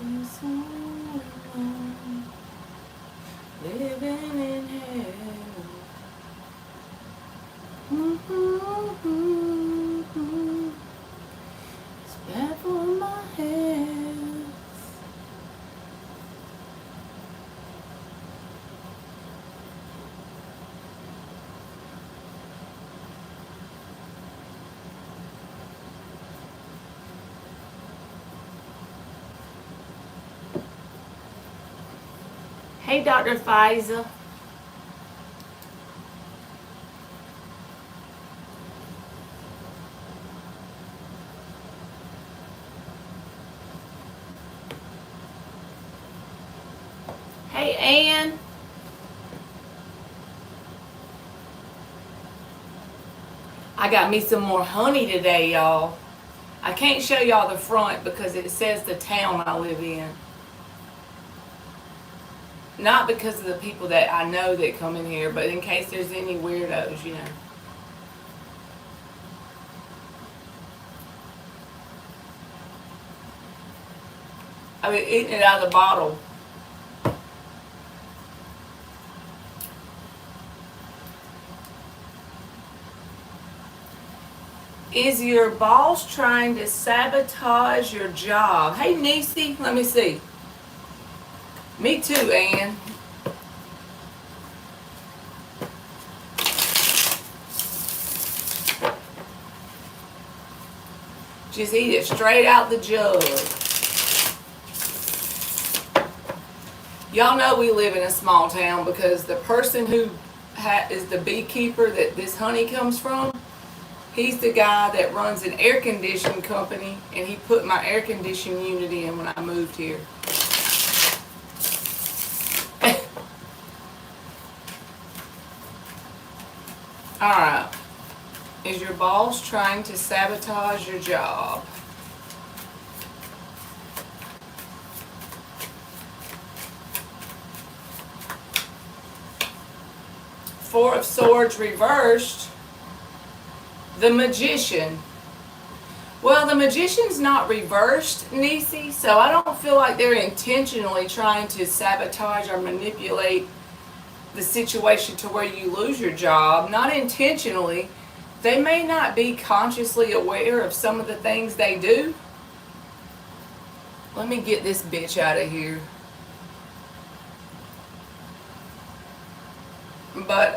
It's all alone, living in hell. It's bad for my health. Hey, Dr. Pfizer. Hey, Ann. I got me some more honey today, y'all. I can't show y'all the front because it says the town I live in. Not because of the people that I know that come in here, but in case there's any weirdos, you know. I mean, eating it out of the bottle. Is your boss trying to sabotage your job? Hey, Niecy, let me see. Me too, Ann. Just eat it straight out the jug. Y'all know we live in a small town because the person who is the beekeeper that this honey comes from, he's the guy that runs an air conditioning company, and he put my air conditioning unit in when I moved here. Alright. Is your boss trying to sabotage your job? Four of Swords reversed. The Magician. Well, the Magician's not reversed, Niecy, so I don't feel like they're intentionally trying to sabotage or manipulate the situation to where you lose your job. Not intentionally. They may not be consciously aware of some of the things they do. Let me get this bitch out of here. But,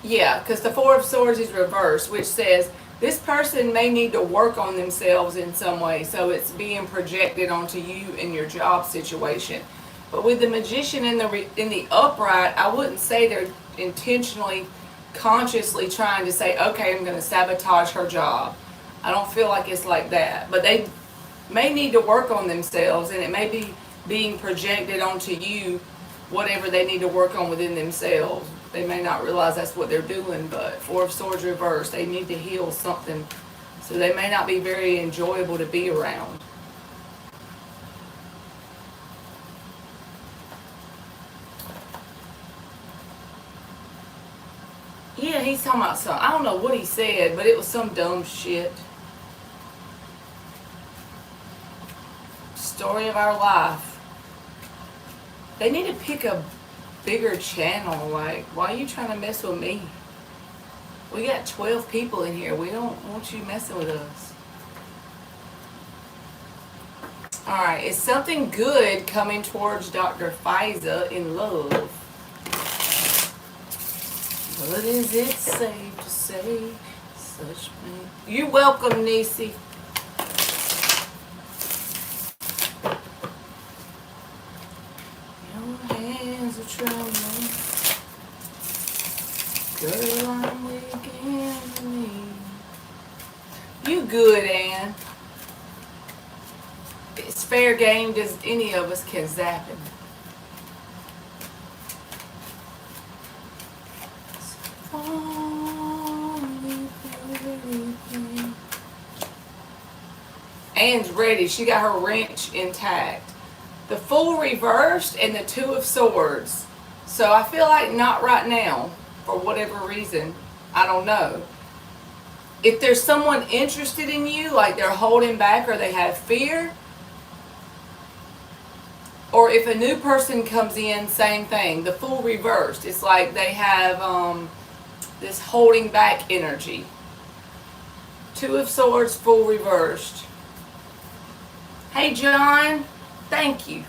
yeah, because the Four of Swords is reversed, which says this person may need to work on themselves in some way, so it's being projected onto you in your job situation. But with the Magician in the upright, I wouldn't say they're intentionally, consciously trying to say, okay, I'm going to sabotage her job. I don't feel like it's like that. But they may need to work on themselves, and it may be being projected onto you, whatever they need to work on within themselves. They may not realize that's what they're doing, but Four of Swords reversed. They need to heal something, so they may not be very enjoyable to be around. Yeah, he's talking about some, I don't know what he said, but it was some dumb shit. Story of our life. They need to pick a bigger channel. Like, why are you trying to mess with me? We got 12 people in here. We don't want you messing with us. Alright, is something good coming towards Dr. Pfizer in love? What is it safe to say? Such pain. You're welcome, Niecy. Your hands are trembling. Girl, I'm weak and weak. You good, Ann. It's fair game. Does any of us can zap him? Ann's ready. She got her wrench intact. The Fool reversed and the Two of Swords. So I feel like not right now, for whatever reason. I don't know. If there's someone interested in you, like they're holding back or they have fear, Or if a new person comes in, same thing. The Fool reversed. It's like they have this holding back energy. Two of Swords, Fool reversed. Hey, John. Thank you.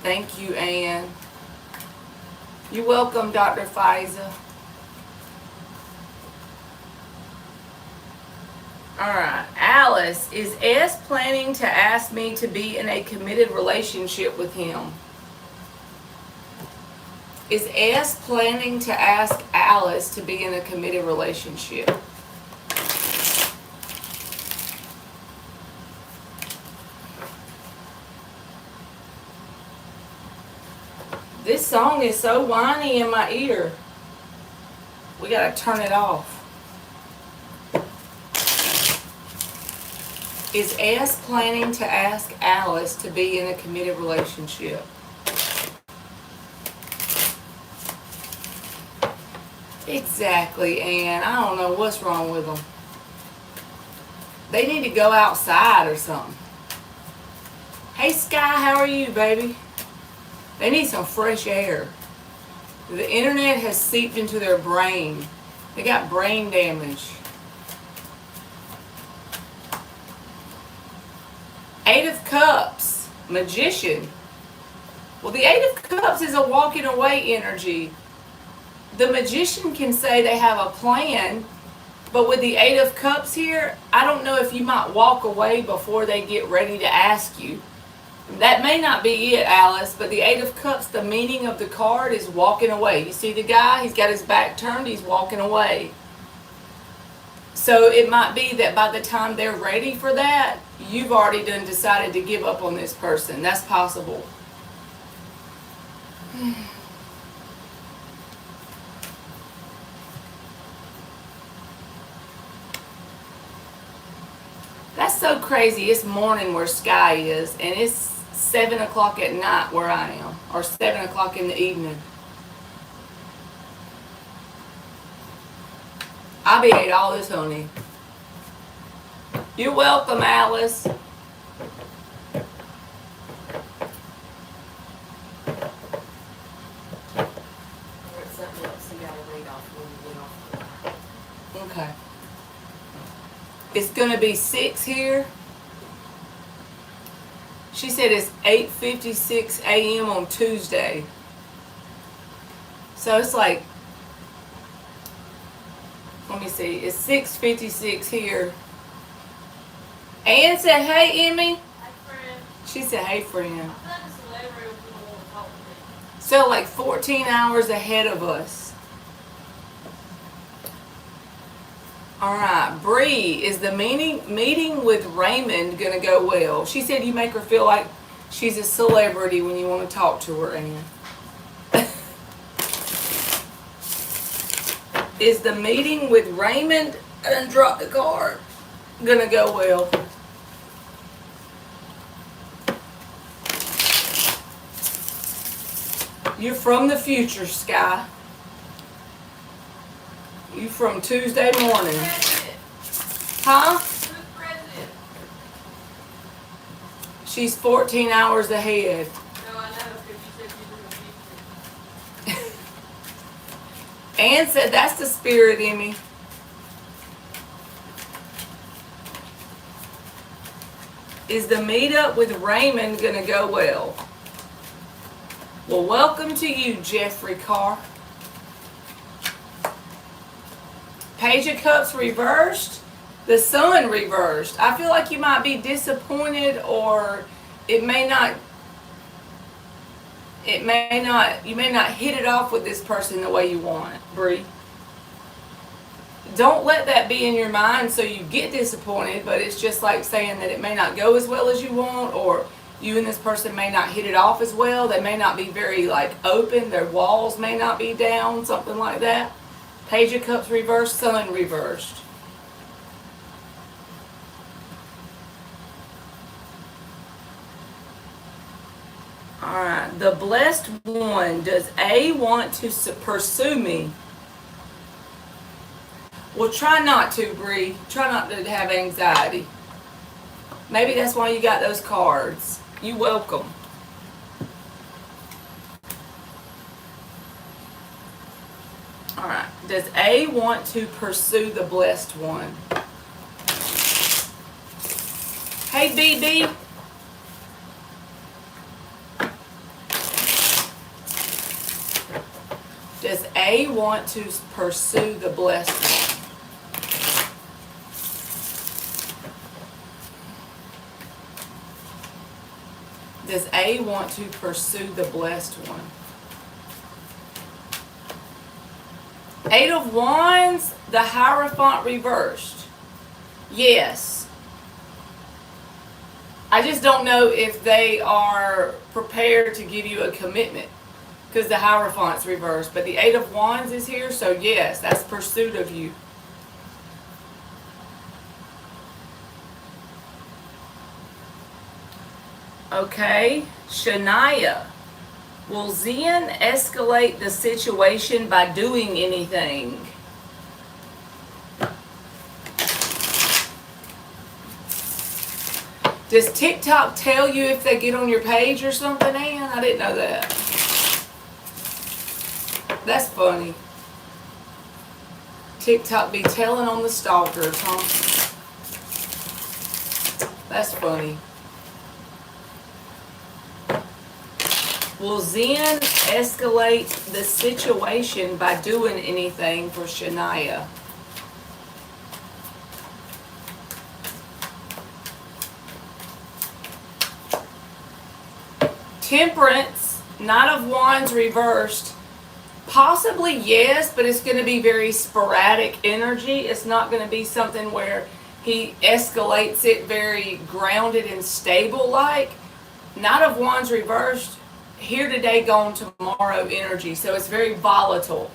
Thank you, Ann. You're welcome, Dr. Faiza. Alright, Alice, is S planning to ask me to be in a committed relationship with him? Is S planning to ask Alice to be in a committed relationship? This song is so whiny in my ear. We gotta turn it off. Is S planning to ask Alice to be in a committed relationship? Exactly, Ann. I don't know what's wrong with them. They need to go outside or something. Hey, Sky, how are you, baby? They need some fresh air. The internet has seeped into their brain. They got brain damage. 8 of Cups, Magician. Well, the 8 of Cups is a walking away energy. The Magician can say they have a plan, but with the 8 of Cups here, I don't know if you might walk away before they get ready to ask you. That may not be it, Alice, but the 8 of Cups, the meaning of the card is walking away. You see the guy? He's got his back turned. He's walking away. So it might be that by the time they're ready for that, you've already done decided to give up on this person. That's possible. That's so crazy. It's morning where Sky is, and it's 7 o'clock at night where I am, or 7 o'clock in the evening. I be ate all this honey. You're welcome, Alice. Okay. It's going to be 6 here. She said it's 8:56 a.m. on Tuesday. So it's like, let me see, it's 6:56 here. Ann said, hey, Emmy. Hey, friend. She said, hey, friend. I feel like a celebrity would people want to talk to me. So like 14 hours ahead of us. Alright, Bree, is the meeting with Raymond going to go well? She said you make her feel like she's a celebrity when you want to talk to her, Ann. Is the meeting with Raymond, and drop the card, going to go well? You're from the future, Sky. You from Tuesday morning. President. Huh? Who's president? She's 14 hours ahead. No, I know, because you said you were in the future. Ann said that's the spirit in me. Is the meetup with Raymond going to go well? Well, welcome to you, Jeffrey Carr. Page of Cups reversed. The Sun reversed. I feel like you might be disappointed, or you may not hit it off with this person the way you want it, Bree. Don't let that be in your mind so you get disappointed, but it's just like saying that it may not go as well as you want, or you and this person may not hit it off as well. They may not be very like open. Their walls may not be down, something like that. Page of Cups reversed, Sun reversed. Alright, The blessed one, does A want to pursue me? Well, try not to, Bree. Try not to have anxiety. Maybe that's why you got those cards. You welcome. All right. Does A want to pursue the blessed one? Hey, BB. Does A want to pursue the blessed one? Does A want to pursue the blessed one? 8 of Wands, the Hierophant reversed. Yes. I just don't know if they are prepared to give you a commitment because the Hierophant's reversed. But the 8 of Wands is here, so yes, that's pursuit of you. Okay, Shania. Will Zen escalate the situation by doing anything? Does TikTok tell you if they get on your page or something, Ann? I didn't know that. That's funny. TikTok be telling on the stalkers, huh? That's funny. Will Zen escalate the situation by doing anything for Shania? Temperance, Knight of Wands reversed. Possibly yes, but it's going to be very sporadic energy. It's not going to be something where he escalates it very grounded and stable like. Knight of Wands reversed. Here today, gone tomorrow energy. So it's very volatile.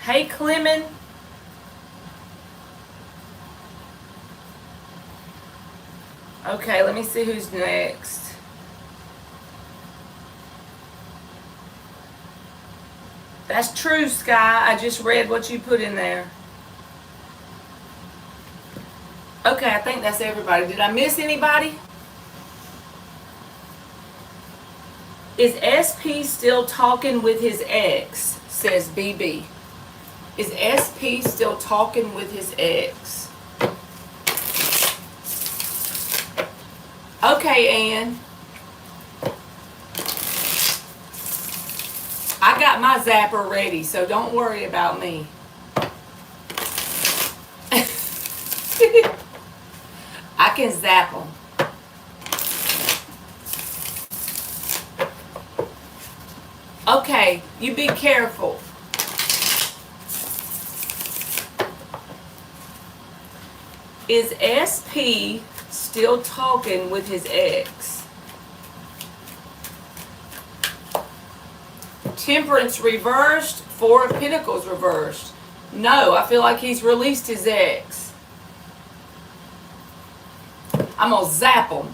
Hey, Clemen. Okay, let me see who's next. That's true, Sky. I just read what you put in there. Okay, I think that's everybody. Did I miss anybody? Is SP still talking with his ex? Says BB. Is SP still talking with his ex? Okay, Ann. I got my zapper ready, so don't worry about me. I can zap them. Okay, you be careful. Is SP still talking with his ex? Temperance reversed, 4 of Pentacles reversed. No, I feel like he's released his ex. I'm gonna zap him.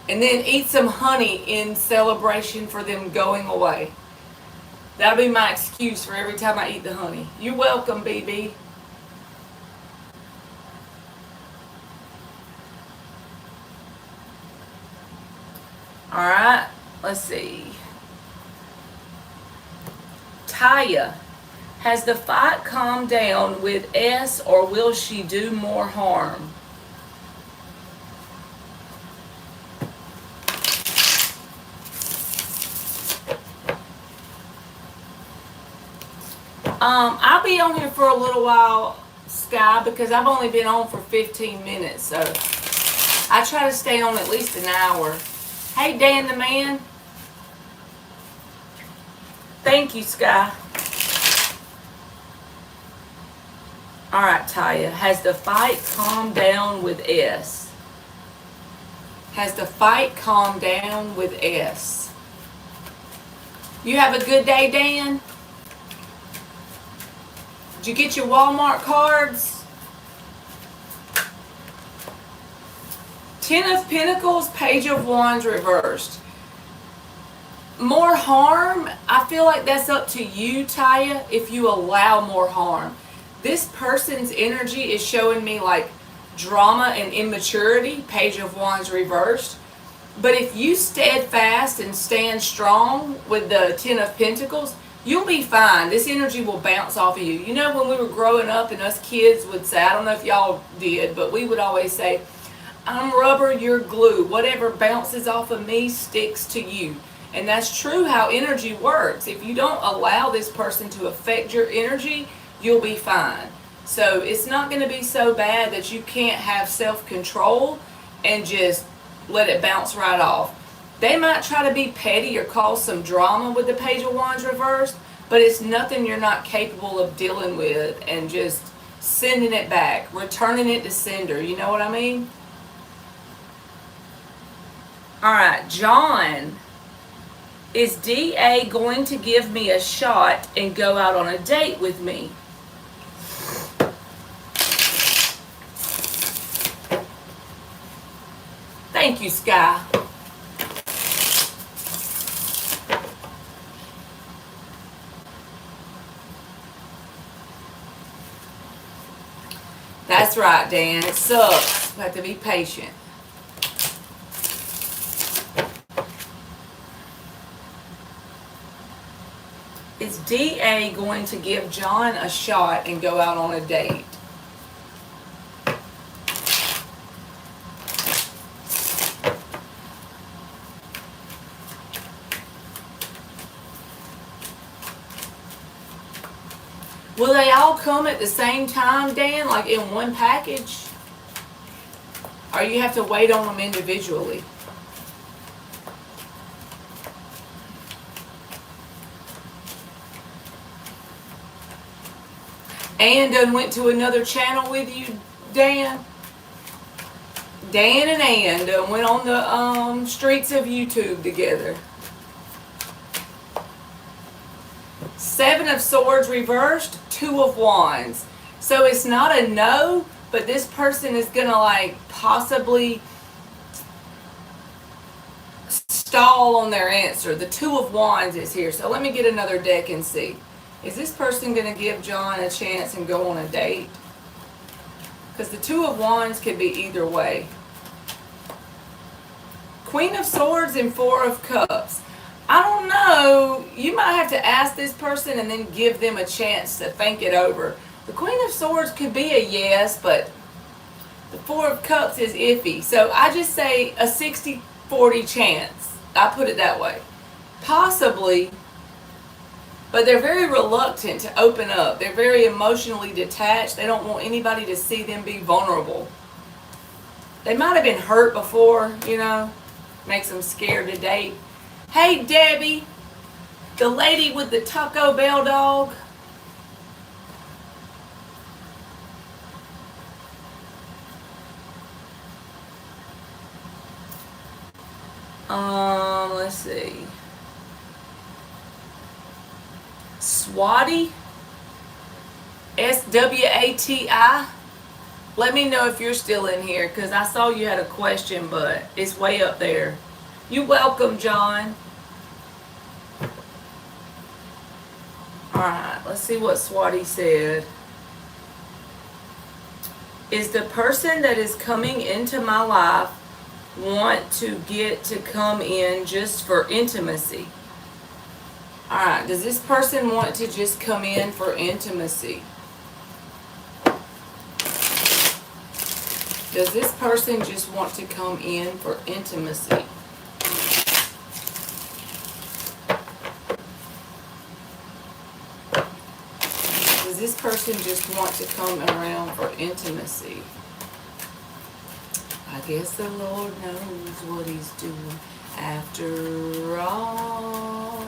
And then eat some honey in celebration for them going away. That'll be my excuse for every time I eat the honey. You're welcome, BB. Alright, let's see. Taya, has the fight calmed down with S or will she do more harm? I'll be on here for a little while, Sky, because I've only been on for 15 minutes, so I try to stay on at least an hour. Hey, Dan the man. Thank you, Sky. Alright, Taya. Has the fight calmed down with S? Has the fight calmed down with S? You have a good day, Dan? Did you get your Walmart cards? Ten of Pentacles, Page of Wands reversed. More harm, I feel like that's up to you, Taya, if you allow more harm. This person's energy is showing me like drama and immaturity, Page of Wands reversed. But if you steadfast and stand strong with the Ten of Pentacles, you'll be fine. This energy will bounce off of you. You know, when we were growing up and us kids would say, I don't know if y'all did, but we would always say, I'm rubber, you're glue. Whatever bounces off of me sticks to you. And that's true how energy works. If you don't allow this person to affect your energy, you'll be fine. So it's not going to be so bad that you can't have self-control and just let it bounce right off. They might try to be petty or cause some drama with the Page of Wands reversed, but it's nothing you're not capable of dealing with and just sending it back, returning it to sender. You know what I mean? All right, John. Is DA going to give me a shot and go out on a date with me? Thank you, Sky. That's right, Dan. It sucks. You have to be patient. Is DA going to give John a shot and go out on a date? Will they all come at the same time, Dan, like in one package? Or you have to wait on them individually? Ann done went to another channel with you, Dan? Dan and Ann done went on the streets of YouTube together. Seven of Swords reversed, Two of Wands. So it's not a no, but this person is gonna like possibly stall on their answer. The Two of Wands is here. So let me get another deck and see. Is this person going to give John a chance and go on a date? Because the Two of Wands could be either way. Queen of Swords and Four of Cups. I don't know. You might have to ask this person and then give them a chance to think it over. The Queen of Swords could be a yes, but the Four of Cups is iffy. So I just say a 60-40 chance. I put it that way. Possibly. But they're very reluctant to open up. They're very emotionally detached. They don't want anybody to see them be vulnerable. They might have been hurt before, you know. Makes them scared to date. Hey, Debbie. The lady with the Taco Bell dog. Let's see. Swati, SWATI. Let me know if you're still in here, because I saw you had a question, but it's way up there. You're welcome, John. Alright, let's see what Swati said. Is the person that is coming into my life want to get to come in just for intimacy? Alright, does this person want to just come in for intimacy? Does this person just want to come in for intimacy? Does this person just want to come around for intimacy? I guess the Lord knows what He's doing after all.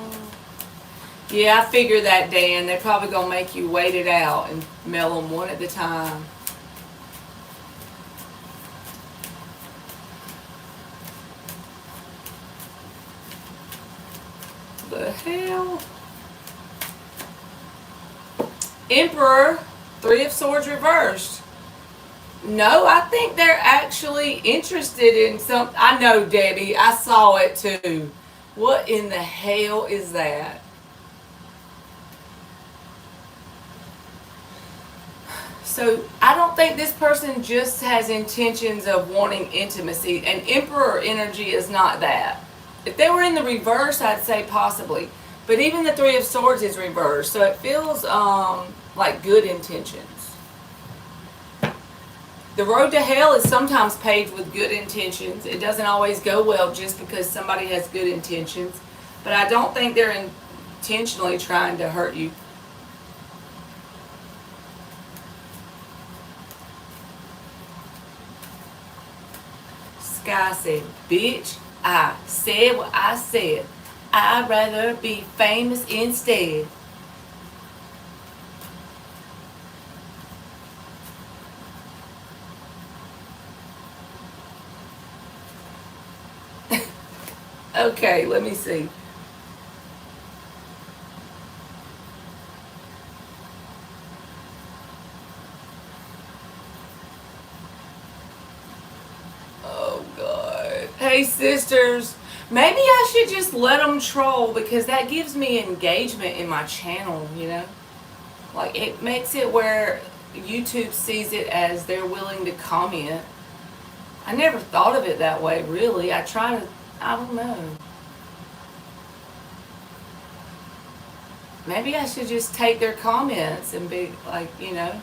Yeah, I figured that, Dan. They're probably going to make you wait it out and mail them one at a time. The hell? Emperor, Three of Swords reversed. No, I think they're actually interested in some. I know, Debbie. I saw it too. What in the hell is that? So I don't think this person just has intentions of wanting intimacy. And Emperor energy is not that. If they were in the reverse, I'd say possibly. But even the Three of Swords is reversed, so it feels like good intentions. The road to hell is sometimes paved with good intentions. It doesn't always go well just because somebody has good intentions. But I don't think they're intentionally trying to hurt you. Sky said, bitch, I said what I said. I'd rather be famous instead. Okay, let me see. Oh, God. Hey, sisters. Maybe I should just let them troll because that gives me engagement in my channel, you know? Like, it makes it where YouTube sees it as they're willing to comment. I never thought of it that way, really. I don't know. Maybe I should just take their comments and be like, you know.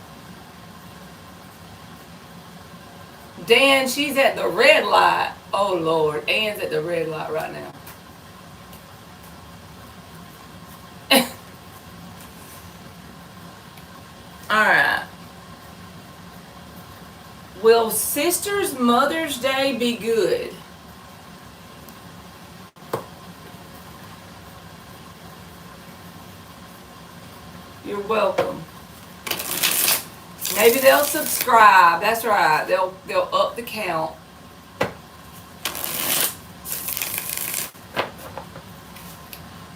Dan, she's at the red light. Oh, Lord. Ann's at the red light right now. Alright. Will Sisters Mother's Day be good? You're welcome. Maybe they'll subscribe. That's right. They'll up the count.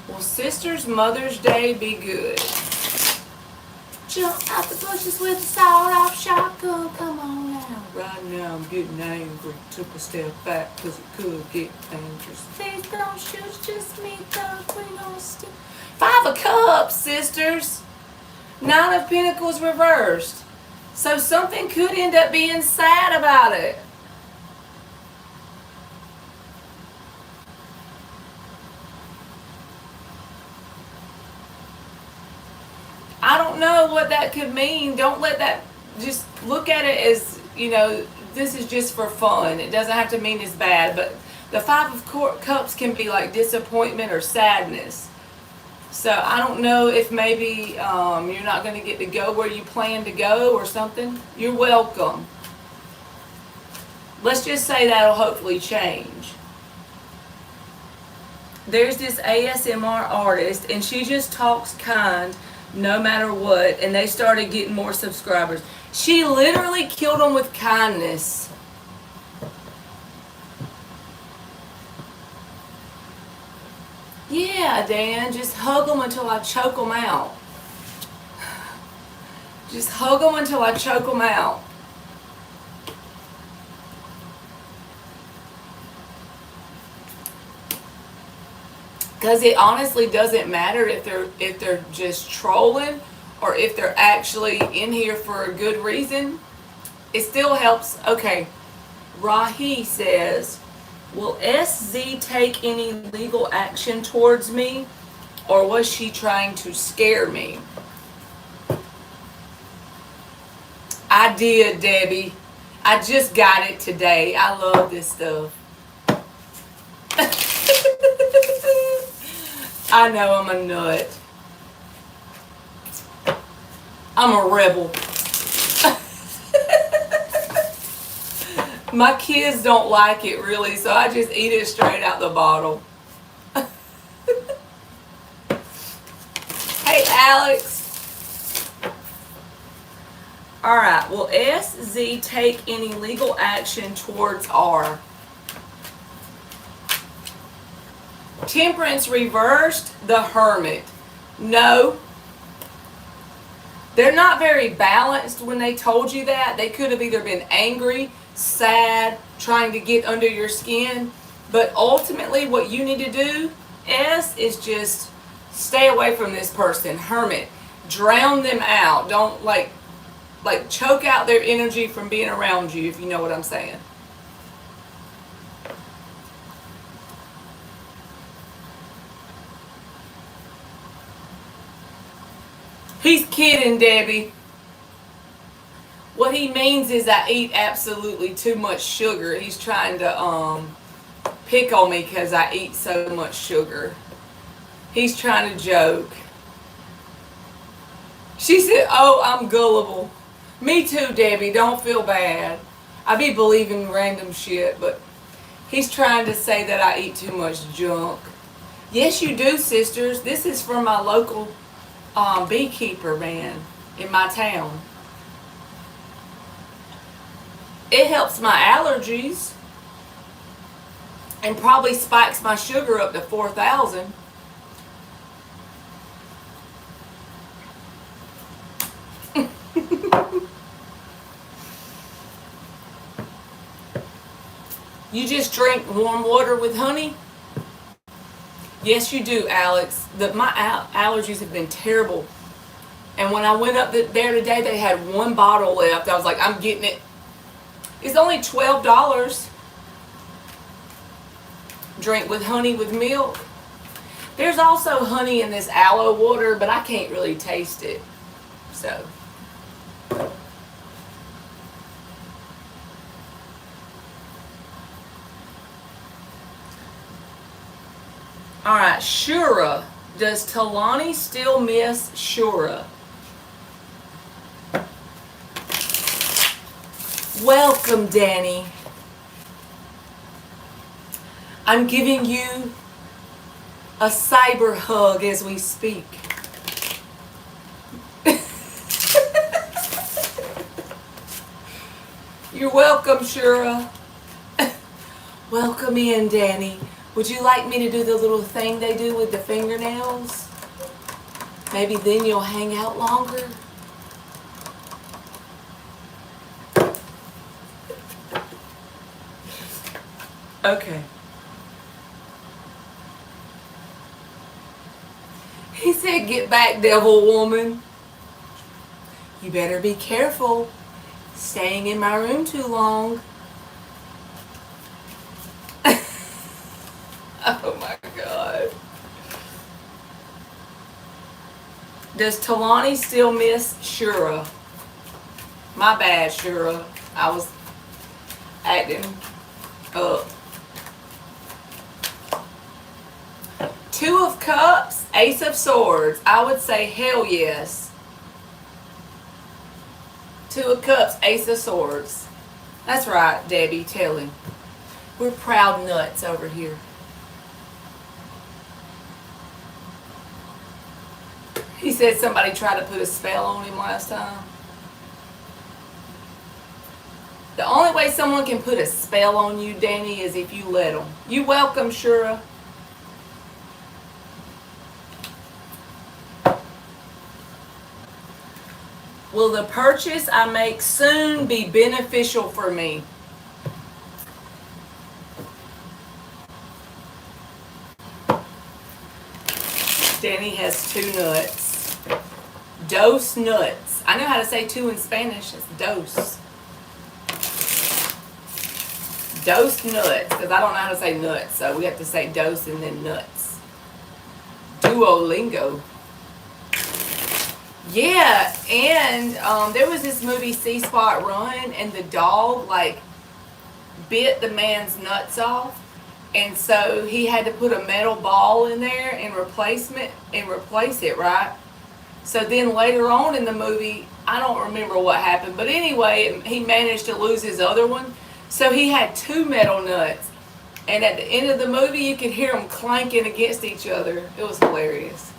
Will Sisters Mother's Day be good? Jump out the bushes with a sawed-off shotgun. Come on now. Right now I'm getting angry. Took a step back because it could get dangerous. Please don't shoot, just me, the queen on stick. Five of Cups, sisters. Nine of Pentacles reversed. So something could end up being sad about it. I don't know what that could mean. Don't let that, just look at it as, you know, this is just for fun. It doesn't have to mean it's bad, but the Five of Cups can be like disappointment or sadness. So I don't know if maybe you're not going to get to go where you plan to go or something. You're welcome. Let's just say that'll hopefully change. There's this ASMR artist, and she just talks kind no matter what, and they started getting more subscribers. She literally killed them with kindness. Yeah, Dan, just hug them until I choke them out. Just hug them until I choke them out. Because it honestly doesn't matter if they're just trolling or if they're actually in here for a good reason. It still helps. Okay, Rahi says, will SZ take any legal action towards me, or was she trying to scare me? I did, Debbie. I just got it today. I love this stuff. I know I'm a nut. I'm a rebel. My kids don't like it really, so I just eat it straight out the bottle. Hey, Alex. Alright, will SZ take any legal action towards R? Temperance reversed, the Hermit. No. They're not very balanced when they told you that. They could have either been angry, sad, trying to get under your skin. But ultimately, what you need to do is just stay away from this person. Hermit. Drown them out. Don't like choke out their energy from being around you, if you know what I'm saying. He's kidding, Debbie. What he means is I eat absolutely too much sugar. He's trying to pick on me because I eat so much sugar. He's trying to joke. She said, "Oh, I'm gullible." Me too, Debbie. Don't feel bad. I be believing random shit, but he's trying to say that I eat too much junk. Yes, you do, sisters. This is from my local beekeeper, man, in my town. It helps my allergies and probably spikes my sugar up to 4,000. You just drink warm water with honey? Yes, you do, Alex. My allergies have been terrible. And when I went up there today, they had one bottle left. I was like, I'm getting it. It's only $12. Drink with honey with milk. There's also honey in this aloe water, but I can't really taste it. So. Alright, Shura. Does Talani still miss Shura? Welcome, Danny. I'm giving you a cyber hug as we speak. You're welcome, Shura. Welcome in, Danny. Would you like me to do the little thing they do with the fingernails? Maybe then you'll hang out longer. Okay. He said, "Get back, devil woman. You better be careful staying in my room too long." Oh my God. Does Talani still miss Shura? My bad, Shura. I was acting up. Two of Cups, Ace of Swords. I would say hell yes. Two of Cups, Ace of Swords. That's right, Debbie. Tell him. We're proud nuts over here. He said somebody tried to put a spell on him last time. The only way someone can put a spell on you, Danny, is if you let them. You welcome, Shura. Will the purchase I make soon be beneficial for me? Danny has two nuts. Dos nuts. I know how to say two in Spanish. It's dos. Dos nuts. Because I don't know how to say nuts. So we have to say dos and then nuts. Duolingo. Yeah, and there was this movie, C-Spot Run, and the dog, like, bit the man's nuts off. And so he had to put a metal ball in there and replace it, right? So then later on in the movie, I don't remember what happened, but anyway, he managed to lose his other one. So he had two metal nuts. And at the end of the movie, you could hear them clanking against each other. It was hilarious.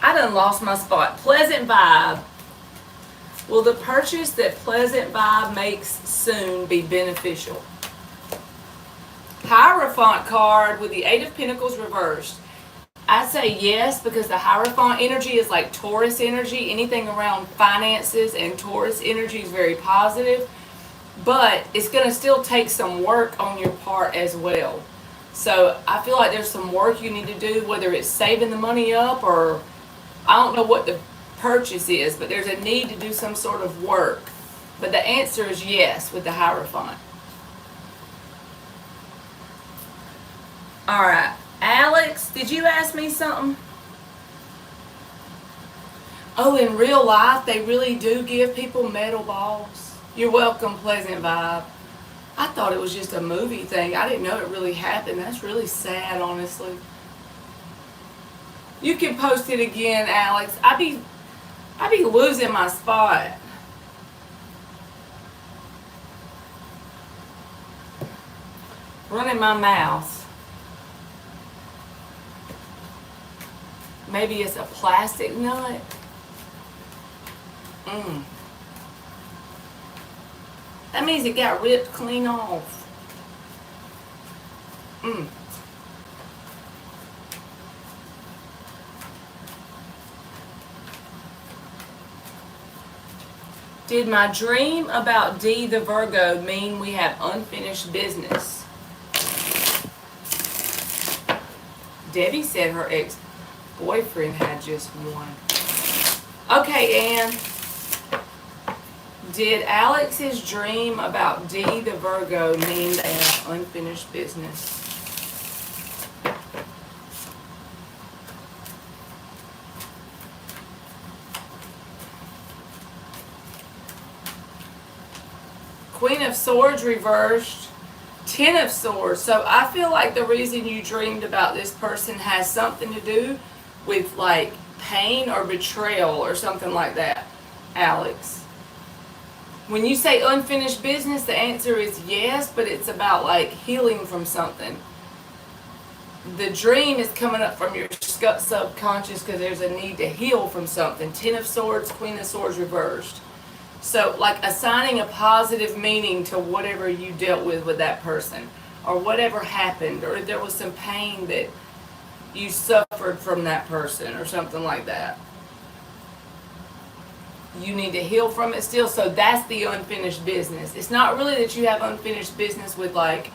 I done lost my spot. Pleasant Vibe. Will the purchase that pleasant vibe makes soon be beneficial? Hierophant card with the Eight of Pentacles reversed. I say yes, because the Hierophant energy is like Taurus energy. Anything around finances and Taurus energy is very positive. But it's going to still take some work on your part as well. So I feel like there's some work you need to do, whether it's saving the money up or I don't know what the purchase is, but there's a need to do some sort of work. But the answer is yes with the Hierophant. All right. Alex, did you ask me something? Oh, in real life, they really do give people metal balls. You're welcome, Pleasant Vibe. I thought it was just a movie thing. I didn't know it really happened. That's really sad, honestly. You can post it again, Alex. I be losing my spot. Running my mouth. Maybe it's a plastic nut. That means it got ripped clean off. Did my dream about D the Virgo mean we have unfinished business? Debbie said her ex-boyfriend had just one. Okay, Ann. Did Alex's dream about D the Virgo mean they have unfinished business? Queen of Swords reversed. Ten of Swords. So I feel like the reason you dreamed about this person has something to do with like pain or betrayal or something like that, Alex. When you say unfinished business, the answer is yes, but it's about like healing from something. The dream is coming up from your subconscious because there's a need to heal from something. Ten of Swords, Queen of Swords reversed. So like assigning a positive meaning to whatever you dealt with that person or whatever happened, or if there was some pain that you suffered from that person or something like that. You need to heal from it still. So that's the unfinished business. It's not really that you have unfinished business with like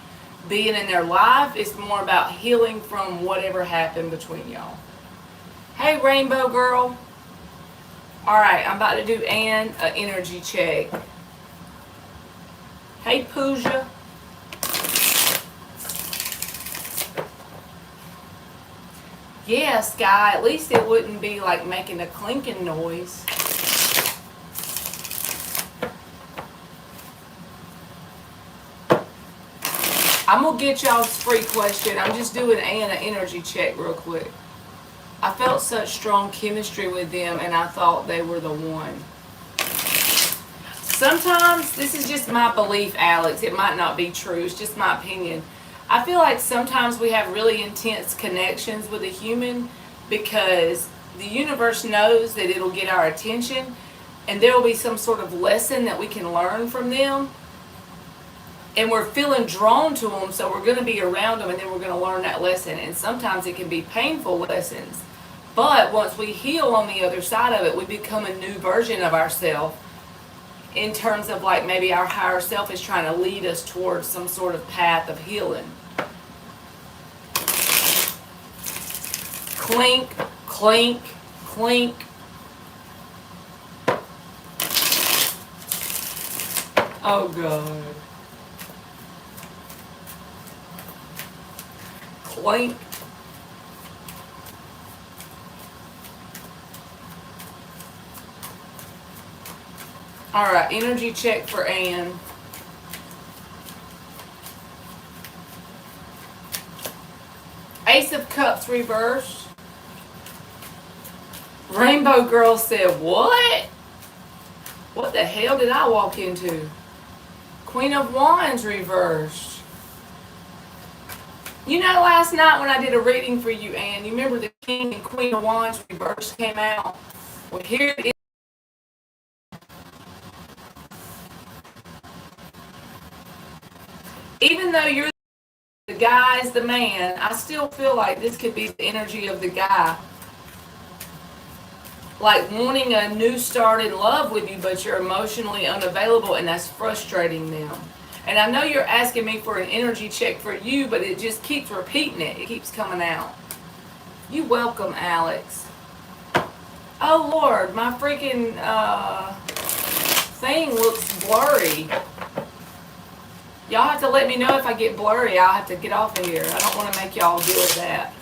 being in their life. It's more about healing from whatever happened between y'all. Hey, Rainbow Girl. All right, I'm about to do Ann an energy check. Hey, Pooja. Yeah, Sky, at least it wouldn't be like making a clinking noise. I'm going to get y'all's free question. I'm just doing Ann an energy check real quick. I felt such strong chemistry with them, and I thought they were the one. Sometimes, this is just my belief, Alex. It might not be true. It's just my opinion. I feel like sometimes we have really intense connections with a human because the universe knows that it'll get our attention, and there will be some sort of lesson that we can learn from them. And we're feeling drawn to them, so we're going to be around them, and then we're going to learn that lesson. And sometimes it can be painful lessons. But once we heal on the other side of it, we become a new version of ourselves in terms of like maybe our higher self is trying to lead us towards some sort of path of healing. Clink, clink, clink. Oh, God. Clink. Alright, energy check for Ann. Ace of Cups reversed. Rainbow Girl said, what? What the hell did I walk into? Queen of Wands reversed. You know, last night when I did a reading for you, Ann, you remember the King and Queen of Wands reversed came out? Well, here it is. Even though you're the guy's the man, I still feel like this could be the energy of the guy. Like wanting a new start in love with you, but you're emotionally unavailable, and that's frustrating them. And I know you're asking me for an energy check for you, but it just keeps repeating it. It keeps coming out. You welcome, Alex. Oh Lord, my freaking thing looks blurry. Y'all have to let me know if I get blurry. I'll have to get off of here. I don't want to make y'all deal with that.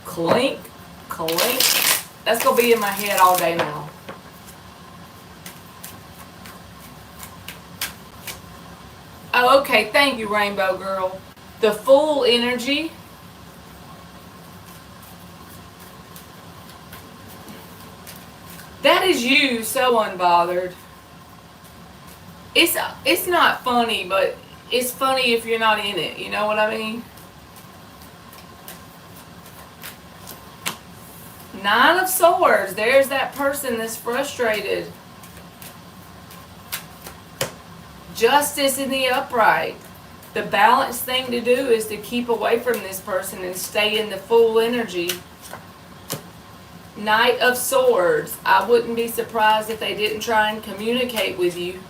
Clink, clink. That's going to be in my head all day now. Oh, okay. Thank you, Rainbow Girl. The Fool energy. That is you, so unbothered. It's not funny, but it's funny if you're not in it. You know what I mean? Nine of Swords. There's that person that's frustrated. Justice in the upright. The balanced thing to do is to keep away from this person and stay in the Fool energy. Knight of Swords. I wouldn't be surprised if they didn't try and communicate with you.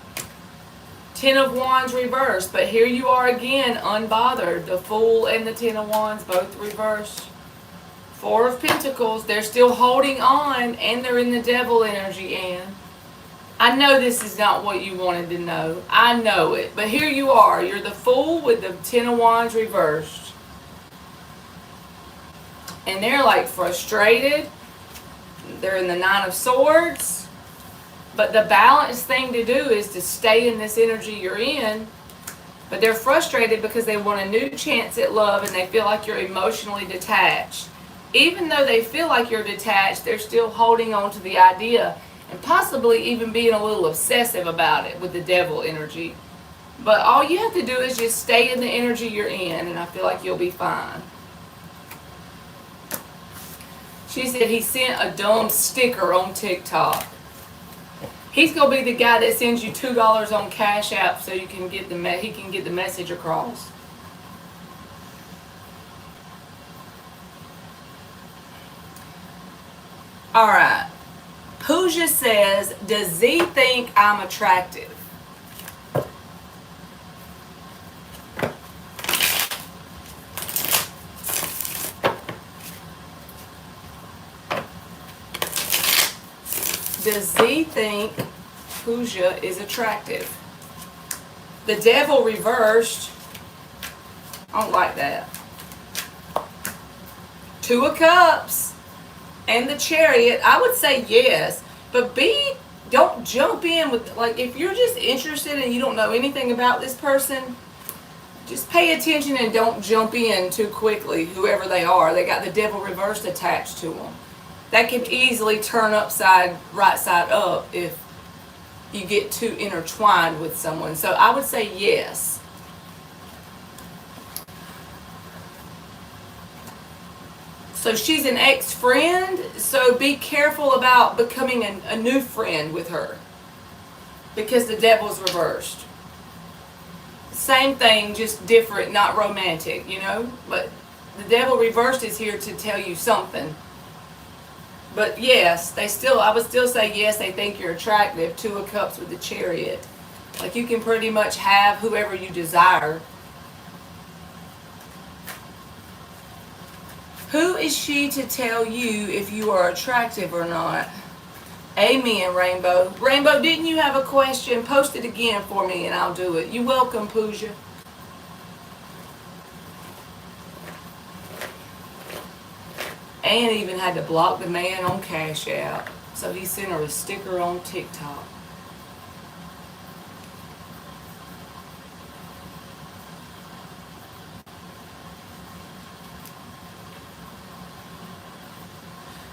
Ten of Wands reversed, but here you are again, unbothered. The Fool and the Ten of Wands both reversed. Four of Pentacles, they're still holding on, and they're in the Devil energy, Anne. I know this is not what you wanted to know. I know it, but here you are. You're the Fool with the Ten of Wands reversed. And they're like frustrated. They're in the Nine of Swords. But the balanced thing to do is to stay in this energy you're in. But they're frustrated because they want a new chance at love and they feel like you're emotionally detached. Even though they feel like you're detached, they're still holding on to the idea and possibly even being a little obsessive about it with the Devil energy. But all you have to do is just stay in the energy you're in, and I feel like you'll be fine. She said he sent a dumb sticker on TikTok. He's gonna be the guy that sends you $2 on Cash App so you can get he can get the message across. All right. Pooja says, "Does Z think I'm attractive?" Does Z think Pooja is attractive? The Devil reversed. I don't like that. Two of Cups and the Chariot. I would say yes, but don't jump in with, like, if you're just interested and you don't know anything about this person, just pay attention and don't jump in too quickly, whoever they are. They got the Devil reversed attached to them. That can easily turn right side up if you get too intertwined with someone. So I would say yes. So she's an ex-friend, so be careful about becoming a new friend with her because the Devil's reversed. Same thing, just different, not romantic, you know? But the Devil reversed is here to tell you something. But yes, I would still say yes, they think you're attractive. Two of Cups with the Chariot. Like, you can pretty much have whoever you desire. Who is she to tell you if you are attractive or not? Amen, Rainbow. Rainbow, didn't you have a question? Post it again for me and I'll do it. You're welcome, Pooja. And even had to block the man on Cash App. So he sent her a sticker on TikTok.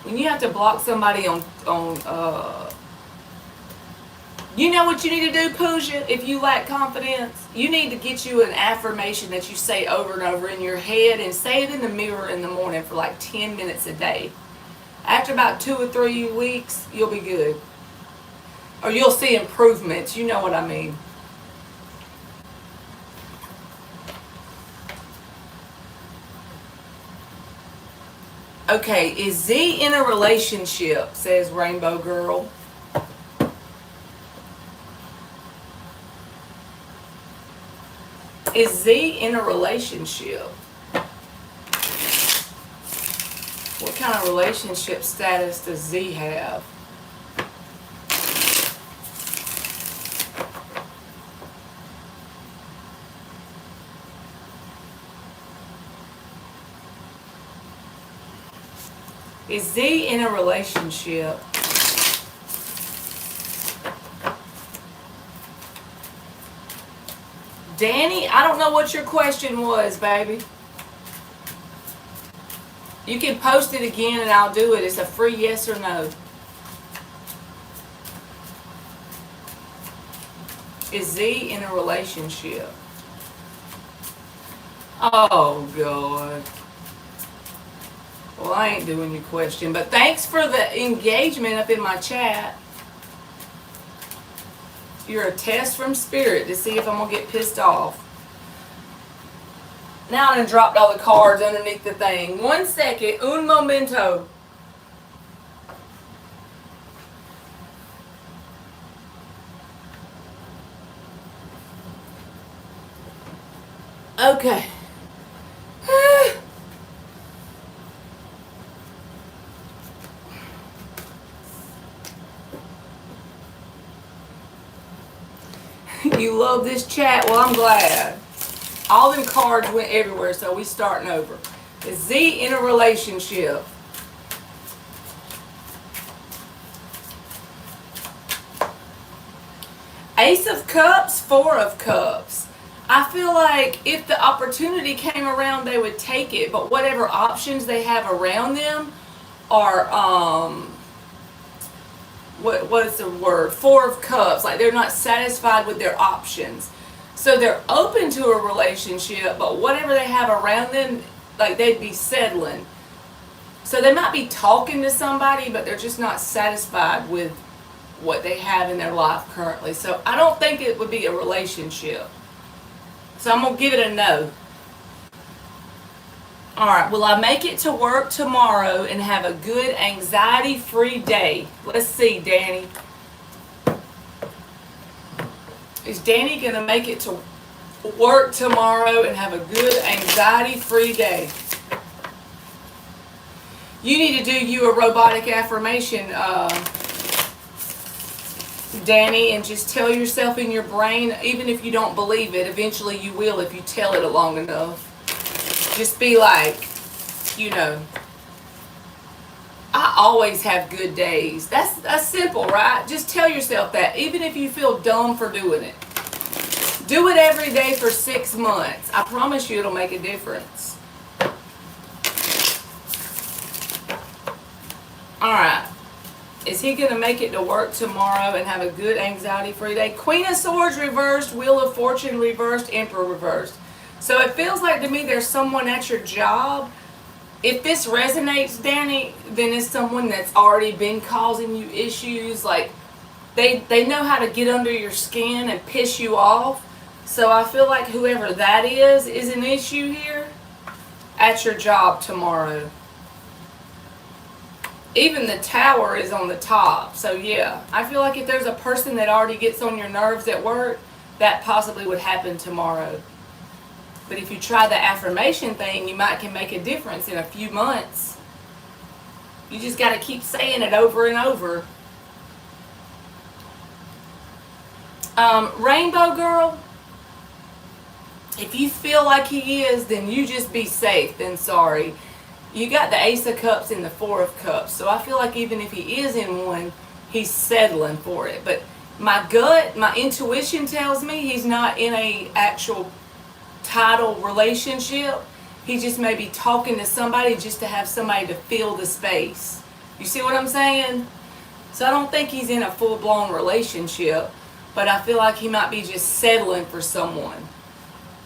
When you have to block somebody on you know what you need to do, Pooja, if you lack confidence? You need to get you an affirmation that you say over and over in your head and say it in the mirror in the morning for like 10 minutes a day. After about 2 or 3 weeks, you'll be good. Or you'll see improvements, you know what I mean. Okay, is Z in a relationship, says Rainbow Girl. Is Z in a relationship? What kind of relationship status does Z have? Is Z in a relationship? Danny, I don't know what your question was, baby. You can post it again and I'll do it. It's a free yes or no. Is Z in a relationship? Oh, God. Well, I ain't doing your question, but thanks for the engagement up in my chat. You're a test from Spirit to see if I'm going to get pissed off. Now I done dropped all the cards underneath the thing. 1 second. Un momento. Okay. You love this chat? Well, I'm glad. All them cards went everywhere, so we starting over. Is Z in a relationship? Ace of Cups, Four of Cups. I feel like if the opportunity came around, they would take it, but whatever options they have around them are, what's the word? Four of Cups. Like they're not satisfied with their options. So they're open to a relationship, but whatever they have around them, like they'd be settling. So they might be talking to somebody, but they're just not satisfied with what they have in their life currently. So I don't think it would be a relationship. So I'm going to give it a no. Alright, will I make it to work tomorrow and have a good anxiety-free day? Let's see, Danny. Is Danny going to make it to work tomorrow and have a good anxiety-free day? You need to do you a robotic affirmation, Danny, and just tell yourself in your brain, even if you don't believe it, eventually you will if you tell it long enough. Just be like, you know, I always have good days. That's simple, right? Just tell yourself that, even if you feel dumb for doing it. Do it every day for 6 months. I promise you it'll make a difference. Alright. Is he going to make it to work tomorrow and have a good anxiety-free day? Queen of Swords reversed, Wheel of Fortune reversed, Emperor reversed. So it feels like to me there's someone at your job. If this resonates, Danny, then it's someone that's already been causing you issues. Like, they know how to get under your skin and piss you off. So I feel like whoever that is an issue here at your job tomorrow. Even the Tower is on the top. So yeah, I feel like if there's a person that already gets on your nerves at work, that possibly would happen tomorrow. But if you try the affirmation thing, you might can make a difference in a few months. You just got to keep saying it over and over. Rainbow Girl, if you feel like he is, then you just be safe. Then sorry. You got the Ace of Cups and the Four of Cups. So I feel like even if he is in one, he's settling for it. But my gut, my intuition tells me he's not in a actual title relationship. He just may be talking to somebody just to have somebody to fill the space. You see what I'm saying? So I don't think he's in a full-blown relationship, but I feel like he might be just settling for someone.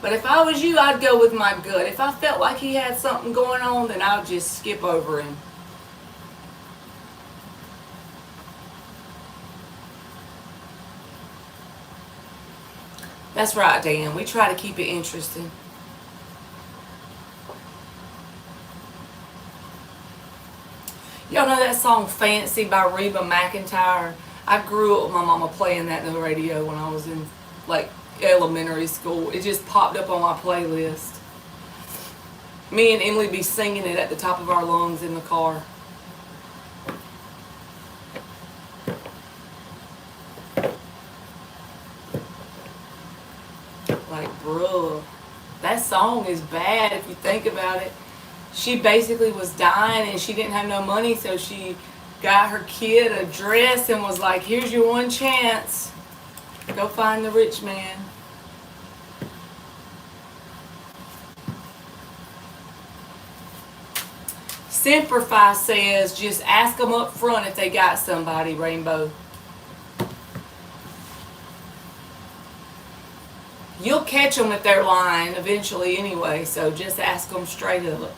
But if I was you, I'd go with my gut. If I felt like he had something going on, then I would just skip over him. That's right, Dan. We try to keep it interesting. Y'all know that song Fancy by Reba McEntire? I grew up with my mama playing that on the radio when I was in like elementary school. It just popped up on my playlist. Me and Emily be singing it at the top of our lungs in the car. Like, bruh, that song is bad if you think about it. She basically was dying and she didn't have no money, so she got her kid a dress and was like, here's your one chance. Go find the rich man. Simplify says, just ask them up front if they got somebody, Rainbow. You'll catch them if they're lying eventually anyway, so just ask them straight up.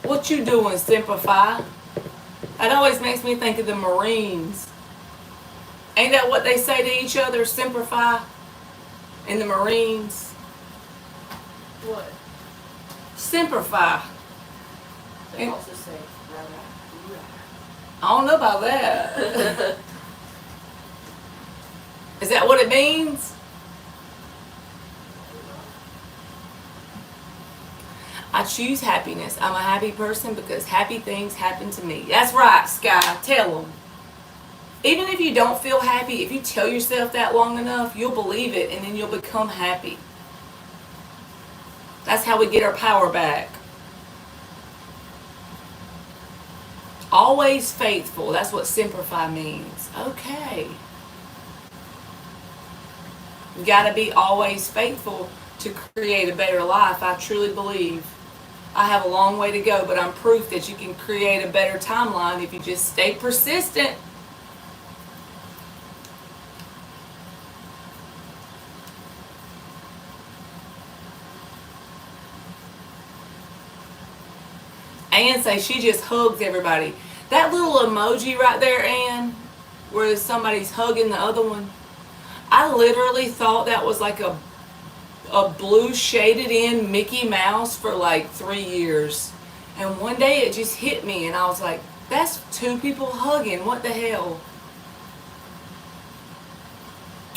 What you doing, Simplify? That always makes me think of the Marines. Ain't that what they say to each other, Simplify? In the Marines? What? Simplify. They also say, right. I don't know about that. Is that what it means? I choose happiness. I'm a happy person because happy things happen to me. That's right, Sky. Tell them. Even if you don't feel happy, if you tell yourself that long enough, you'll believe it and then you'll become happy. That's how we get our power back. Always faithful. That's what Simplify means. Okay. You got to be always faithful to create a better life, I truly believe. I have a long way to go, but I'm proof that you can create a better timeline if you just stay persistent. Ann says she just hugs everybody. That little emoji right there, Ann, where somebody's hugging the other one, I literally thought that was like a blue shaded in Mickey Mouse for like 3 years. And one day it just hit me and I was like, that's two people hugging. What the hell?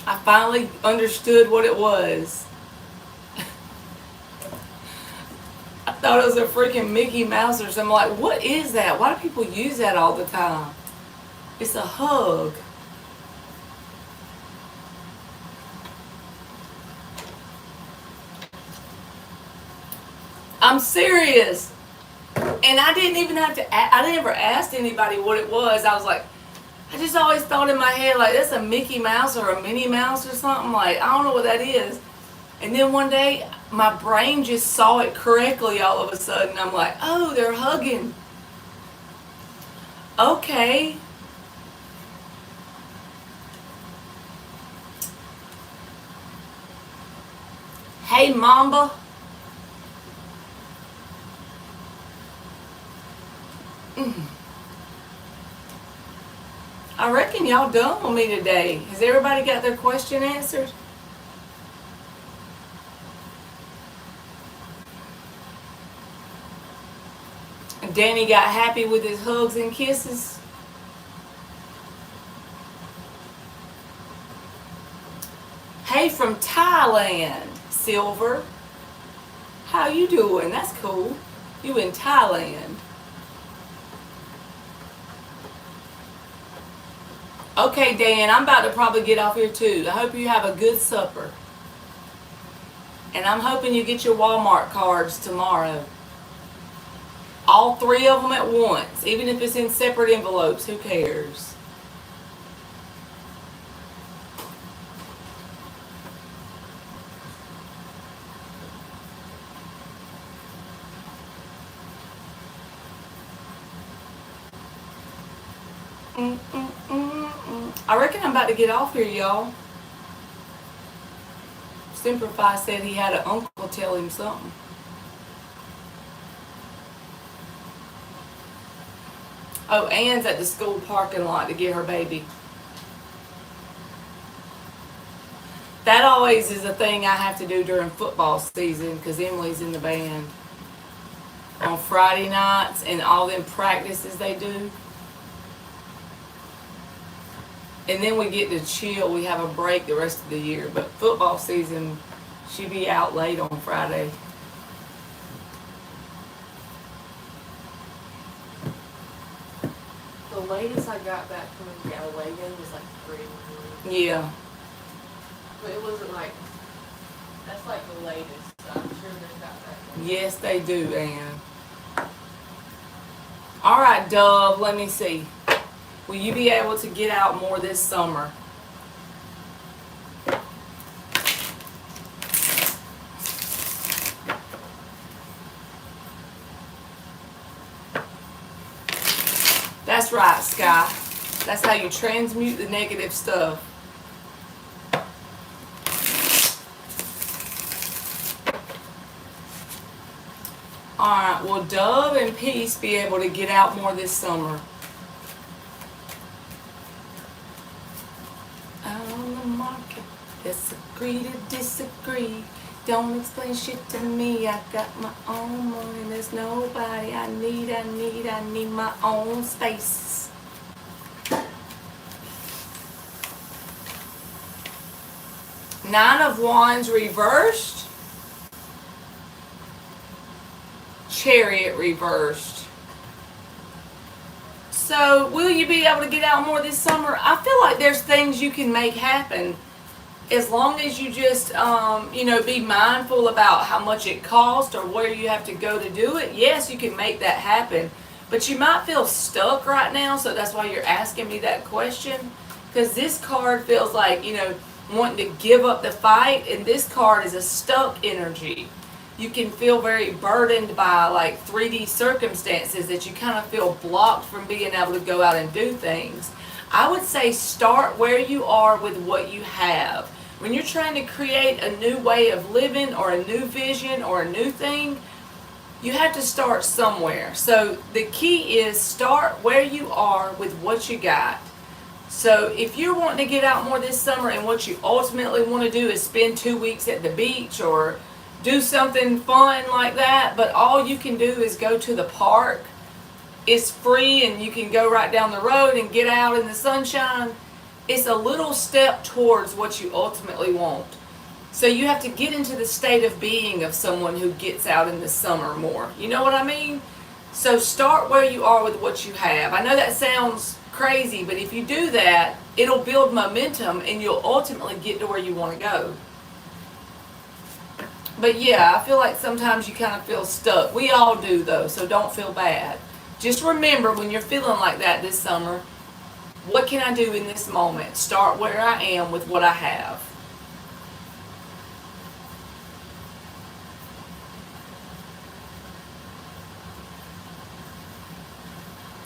I finally understood what it was. I thought it was a freaking Mickey Mouse or something. Like, what is that? Why do people use that all the time? It's a hug. I'm serious. And I didn't even have to, I never asked anybody what it was. I was like, I just always thought in my head, like, that's a Mickey Mouse or a Minnie Mouse or something. Like, I don't know what that is. And then one day, my brain just saw it correctly all of a sudden. I'm like, oh, they're hugging. Okay. Hey, Mamba. I reckon y'all done with me today. Has everybody got their question answered? Danny got happy with his hugs and kisses. Hey, from Thailand, Silver. How you doing? That's cool. You in Thailand. Okay, Dan, I'm about to probably get off here too. I hope you have a good supper. And I'm hoping you get your Walmart cards tomorrow. All 3 of them at once, even if it's in separate envelopes, who cares? I reckon I'm about to get off here, y'all. Simplify said he had an uncle tell him something. Oh, Ann's at the school parking lot to get her baby. That always is a thing I have to do during football season because Emily's in the band. On Friday nights and all them practices they do. And then we get to chill. We have a break the rest of the year. But football season, she be out late on Friday. The latest I got back from Galileo was like 3 in the morning. Yeah. But it wasn't like, that's like the latest. So I'm sure they've got that. Yes, they do, Ann. All right, Dove, let me see. Will you be able to get out more this summer? That's right, Sky. That's how you transmute the negative stuff. Alright, will Dove and Peace be able to get out more this summer? Out on the market, let's agree to disagree. Don't explain shit to me. I got my own money. There's nobody I need my own space. Nine of Wands reversed. Chariot reversed. So, will you be able to get out more this summer? I feel like there's things you can make happen as long as you just, be mindful about how much it costs or where you have to go to do it. Yes, you can make that happen. But you might feel stuck right now, so that's why you're asking me that question. Because this card feels like, wanting to give up the fight, and this card is a stuck energy. You can feel very burdened by like 3D circumstances that you kind of feel blocked from being able to go out and do things. I would say start where you are with what you have. When you're trying to create a new way of living or a new vision or a new thing, you have to start somewhere. So the key is start where you are with what you got. So if you're wanting to get out more this summer and what you ultimately want to do is spend 2 weeks at the beach or do something fun like that, but all you can do is go to the park. It's free and you can go right down the road and get out in the sunshine. It's a little step towards what you ultimately want. So you have to get into the state of being of someone who gets out in the summer more. You know what I mean? So start where you are with what you have. I know that sounds crazy, but if you do that, it'll build momentum and you'll ultimately get to where you want to go. But yeah, I feel like sometimes you kind of feel stuck. We all do though, so don't feel bad. Just remember when you're feeling like that this summer, what can I do in this moment? Start where I am with what I have.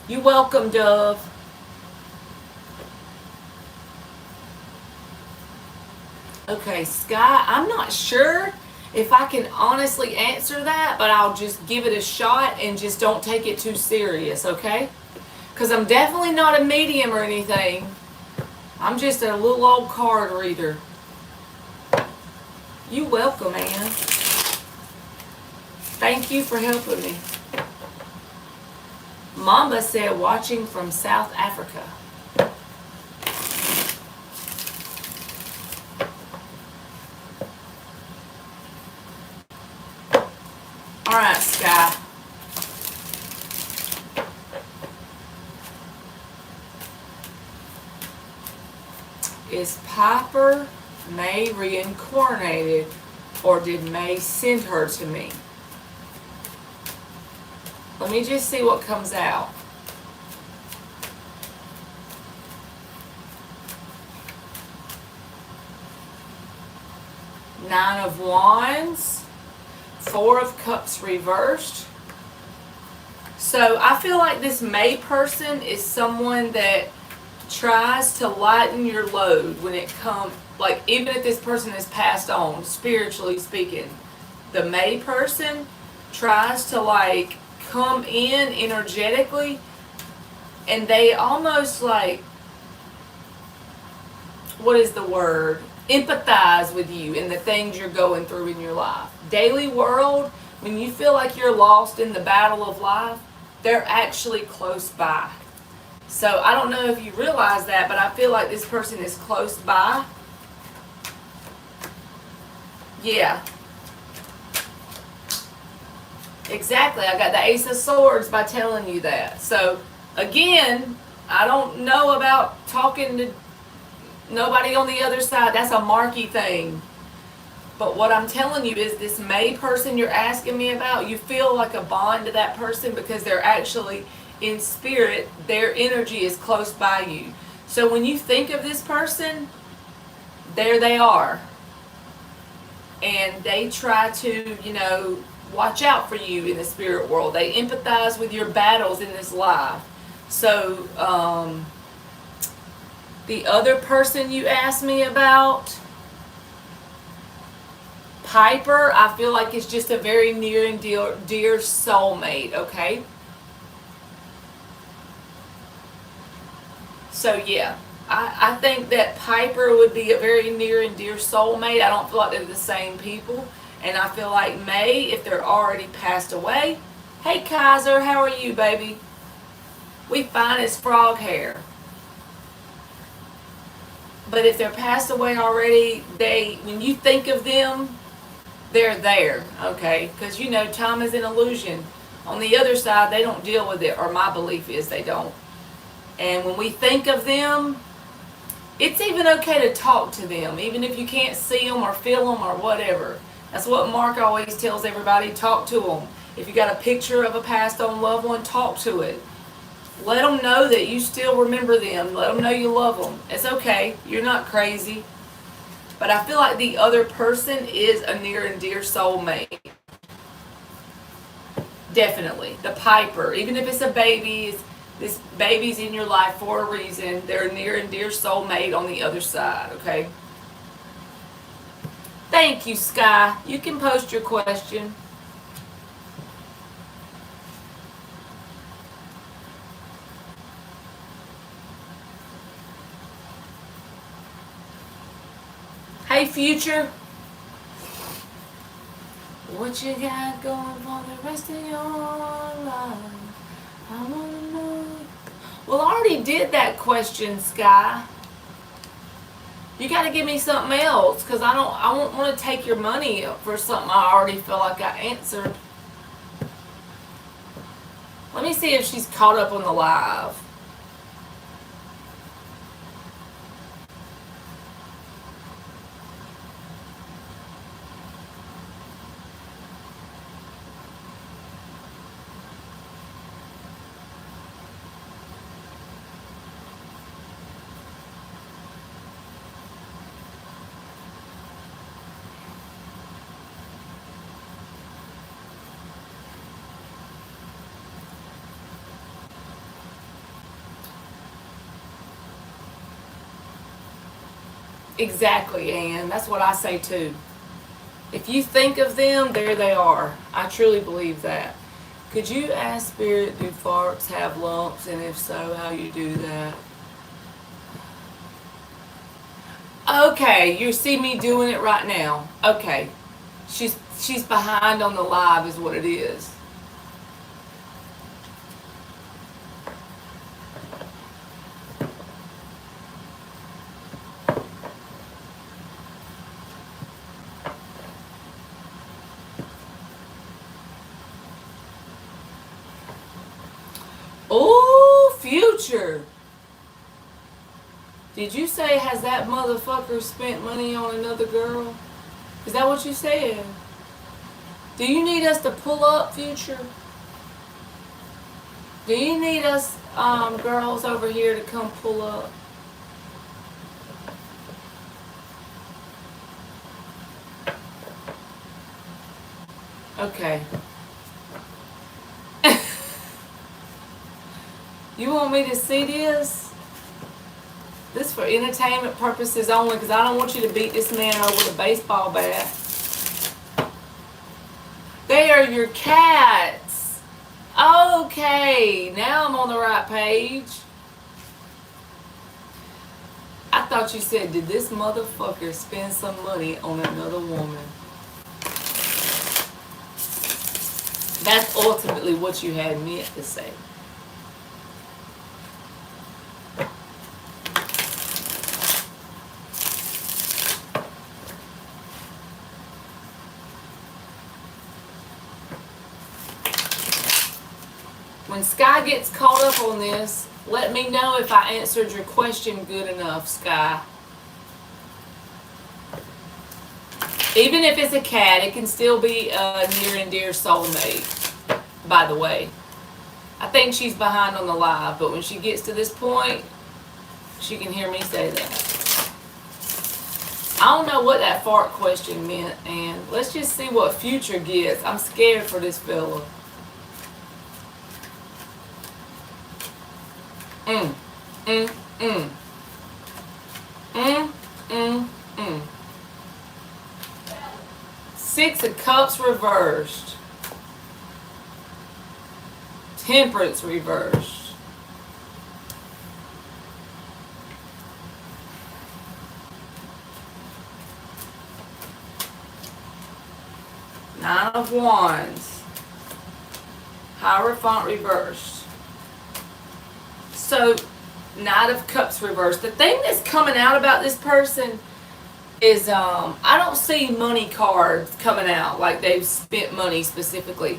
You're welcome, Dove. Okay, Sky, I'm not sure if I can honestly answer that, but I'll just give it a shot and just don't take it too serious, okay? Because I'm definitely not a medium or anything. I'm just a little old card reader. You're welcome, Ann. Thank you for helping me. Mamba said watching from South Africa. All right, Sky. Is Piper May reincarnated, or did May send her to me? Let me just see what comes out. Nine of Wands, Four of Cups reversed. So I feel like this May person is someone that tries to lighten your load when it comes, like, even if this person has passed on, spiritually speaking, the May person tries to, like, come in energetically, and they almost, like, what is the word? Empathize with you in the things you're going through in your life. Daily world, when you feel like you're lost in the battle of life, they're actually close by. So I don't know if you realize that, but I feel like this person is close by. Yeah. Exactly. I got the Ace of Swords by telling you that. So, again, I don't know about talking to nobody on the other side. That's a marky thing. But what I'm telling you is this May person you're asking me about, you feel like a bond to that person because they're actually in spirit, their energy is close by you. So when you think of this person, there they are. And they try to, watch out for you in the spirit world. They empathize with your battles in this life. So, the other person you asked me about, Piper, I feel like it's just a very near and dear soulmate, okay? So, yeah, I think that Piper would be a very near and dear soulmate. I don't feel like they're the same people. And I feel like May, if they're already passed away, hey Kaiser, how are you, baby? We fine as frog hair. But if they're passed away already, when you think of them, they're there, okay? Because time is an illusion. On the other side, they don't deal with it, or my belief is they don't. And when we think of them, it's even okay to talk to them, even if you can't see them or feel them or whatever. That's what Mark always tells everybody, talk to them. If you got a picture of a passed on loved one, talk to it. Let them know that you still remember them. Let them know you love them. It's okay. You're not crazy. But I feel like the other person is a near and dear soulmate. Definitely. The Piper. Even if it's a baby, this baby's in your life for a reason. They're a near and dear soulmate on the other side, okay? Thank you, Sky. You can post your question. Hey, Future. What you got going for the rest of your life? I wanna know. Well, I already did that question, Sky. You got to give me something else, because I won't want to take your money for something I already feel like I answered. Let me see if she's caught up on the live. Exactly, Ann. That's what I say too. If you think of them, there they are. I truly believe that. Could you ask Spirit, do farts have lumps? And if so, how you do that? Okay, you see me doing it right now. Okay. She's behind on the live is what it is. Oh, Future. Did you say, has that motherfucker spent money on another girl? Is that what you said? Do you need us to pull up, Future? Do you need us, girls over here to come pull up? Okay. You want me to see this? This for entertainment purposes only, because I don't want you to beat this man over with a baseball bat. They are your cats. Okay, now I'm on the right page. I thought you said, did this motherfucker spend some money on another woman? That's ultimately what you had meant to say. When Sky gets caught up on this, let me know if I answered your question good enough, Sky. Even if it's a cat, it can still be a near and dear soulmate, by the way. I think she's behind on the live, but when she gets to this point, she can hear me say that. I don't know what that fart question meant, and let's just see what future gets. I'm scared for this fella. Mm, mm, mm. Mm, mm, mm. Six of Cups reversed. Temperance reversed. Nine of Wands. Hierophant reversed. So, Knight of Cups reversed. The thing that's coming out about this person is I don't see money cards coming out like they've spent money specifically.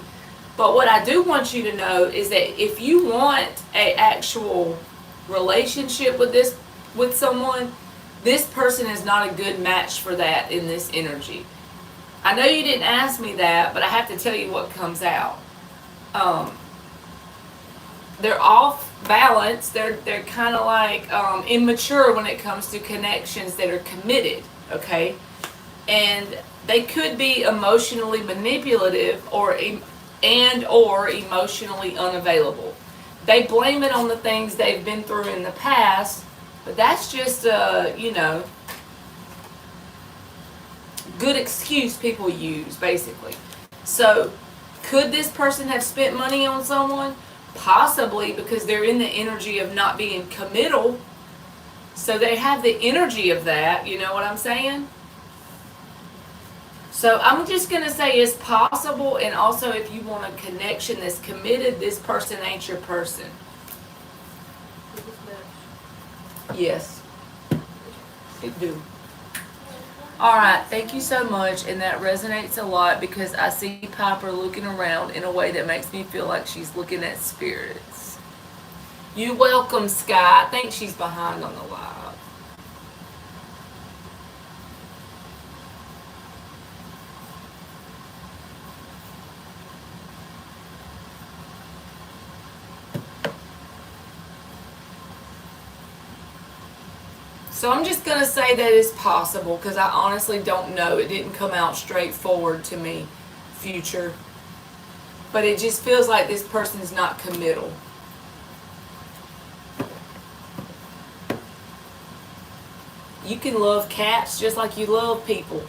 But what I do want you to know is that if you want an actual relationship with someone, this person is not a good match for that in this energy. I know you didn't ask me that, but I have to tell you what comes out. They're off balance. They're kind of like immature when it comes to connections that are committed. Okay, and they could be emotionally manipulative or emotionally unavailable. They blame it on the things they've been through in the past, but that's just good excuse people use, basically. So, could this person have spent money on someone? Possibly, because they're in the energy of not being committal. So they have the energy of that, you know what I'm saying? So I'm just going to say it's possible, and also if you want a connection that's committed, this person ain't your person. Yes. It do. Alright, thank you so much, and that resonates a lot because I see Piper looking around in a way that makes me feel like she's looking at spirits. You welcome, Sky. I think she's behind on the live. So I'm just going to say that it's possible because I honestly don't know. It didn't come out straightforward to me, future. But it just feels like this person's not committal. You can love cats just like you love people.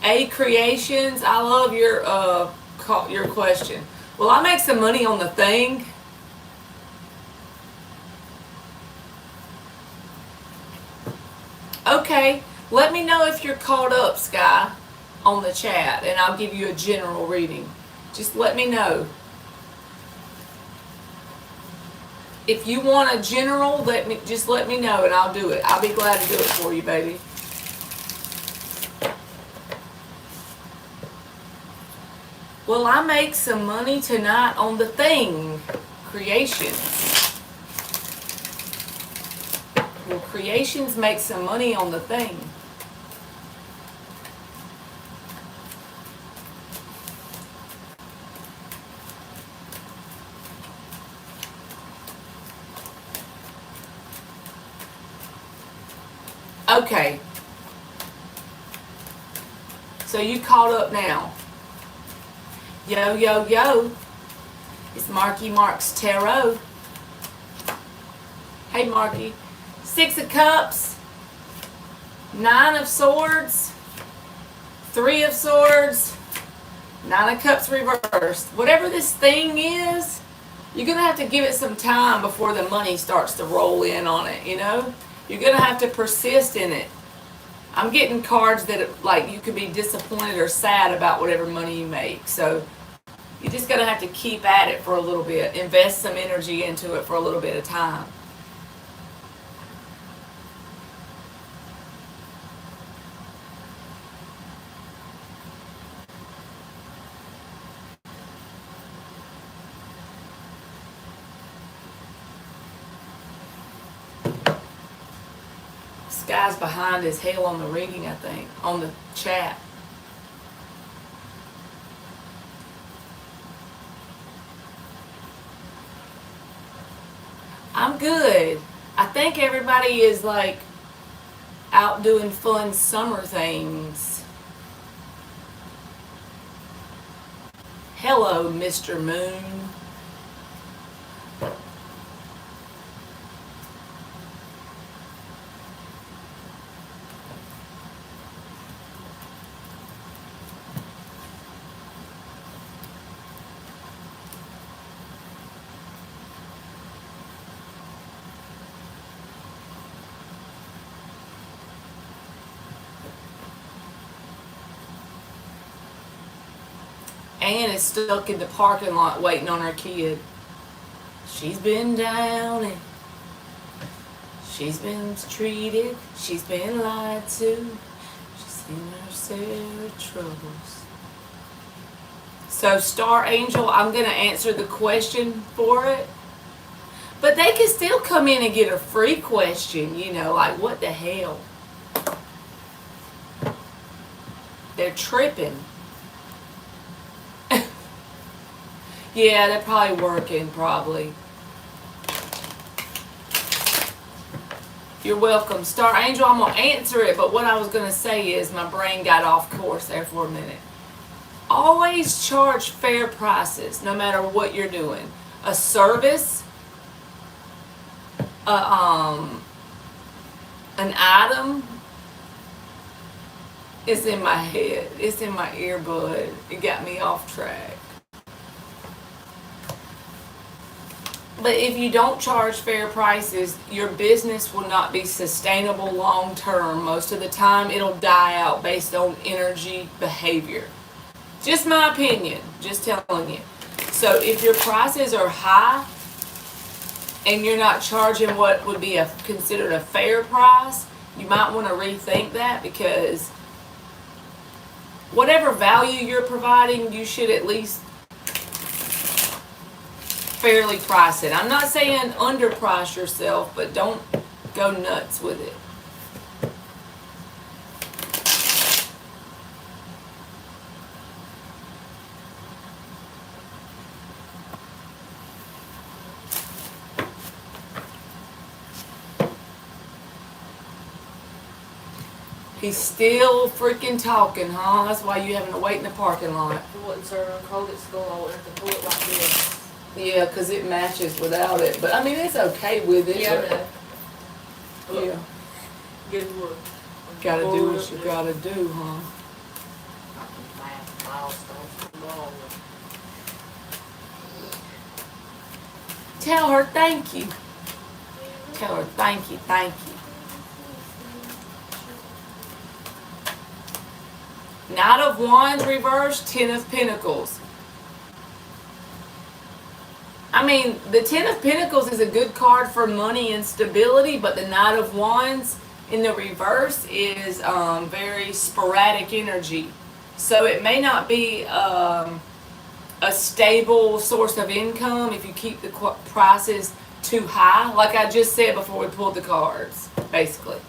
A Creations, I love your question. Will I make some money on the thing? Okay, let me know if you're caught up, Sky, on the chat, and I'll give you a general reading. Just let me know. If you want a general, just let me know and I'll do it. I'll be glad to do it for you, baby. Will I make some money tonight on the thing? Creations. Will Creations make some money on the thing? Okay. So you caught up now. Yo, yo, yo. It's Marky Mark's Tarot. Hey, Marky. 6 of Cups. 9 of Swords. 3 of Swords. 9 of Cups reversed. Whatever this thing is, you're going to have to give it some time before the money starts to roll in on it, you know? You're going to have to persist in it. I'm getting cards that, like, you could be disappointed or sad about whatever money you make. So you're just going to have to keep at it for a little bit. Invest some energy into it for a little bit of time. This guy's behind as hell on the reading, I think, on the chat. I'm good. I think everybody is like out doing fun summer things. Hello, Mr. Moon. Ann is stuck in the parking lot waiting on her kid. She's been down and she's been treated. She's been lied to. She's seen her share of troubles. So, Star Angel, I'm going to answer the question for it. But they can still come in and get a free question, you know, like, what the hell? They're tripping. Yeah, they're probably working, probably. You're welcome. Star Angel, I'm going to answer it, but what I was going to say is my brain got off course there for a minute. Always charge fair prices, no matter what you're doing. A service, an item, it's in my head. It's in my earbud. It got me off track. But if you don't charge fair prices, your business will not be sustainable long term. Most of the time, it'll die out based on energy behavior. Just my opinion, just telling you. So if your prices are high and you're not charging what would be considered a fair price, you might want to rethink that, because whatever value you're providing, you should at least fairly price it. I'm not saying underprice yourself, but don't go nuts with it. He's still freaking talking, huh? That's why you having to wait in the parking lot. It wouldn't serve a cold at school. I wouldn't have to pull it like this. Yeah, because it matches without it. But I mean, it's okay with it. Yeah, but, yeah. Guess what? Gotta do what you gotta do, huh? Tell her thank you. Tell her thank you, thank you. Knight of Wands reversed, 10 of Pentacles. I mean, the 10 of Pentacles is a good card for money and stability, but the Knight of Wands in the reverse is very sporadic energy. So it may not be a stable source of income if you keep the prices too high, like I just said before we pulled the cards, basically.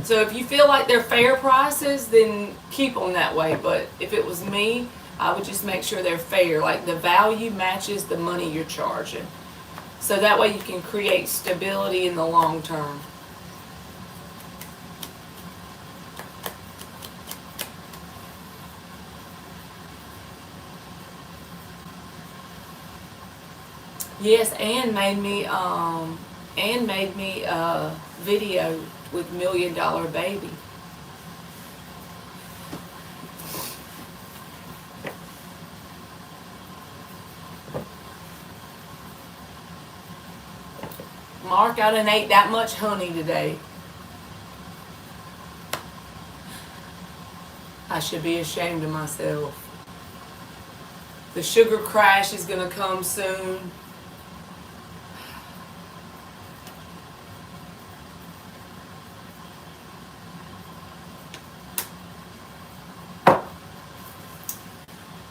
So if you feel like they're fair prices, then keep them that way. But if it was me, I would just make sure they're fair. Like the value matches the money you're charging. So that way you can create stability in the long term. Yes, Ann made me a video with $1 Million Baby. Mark, I done ate that much honey today. I should be ashamed of myself. The sugar crash is gonna come soon.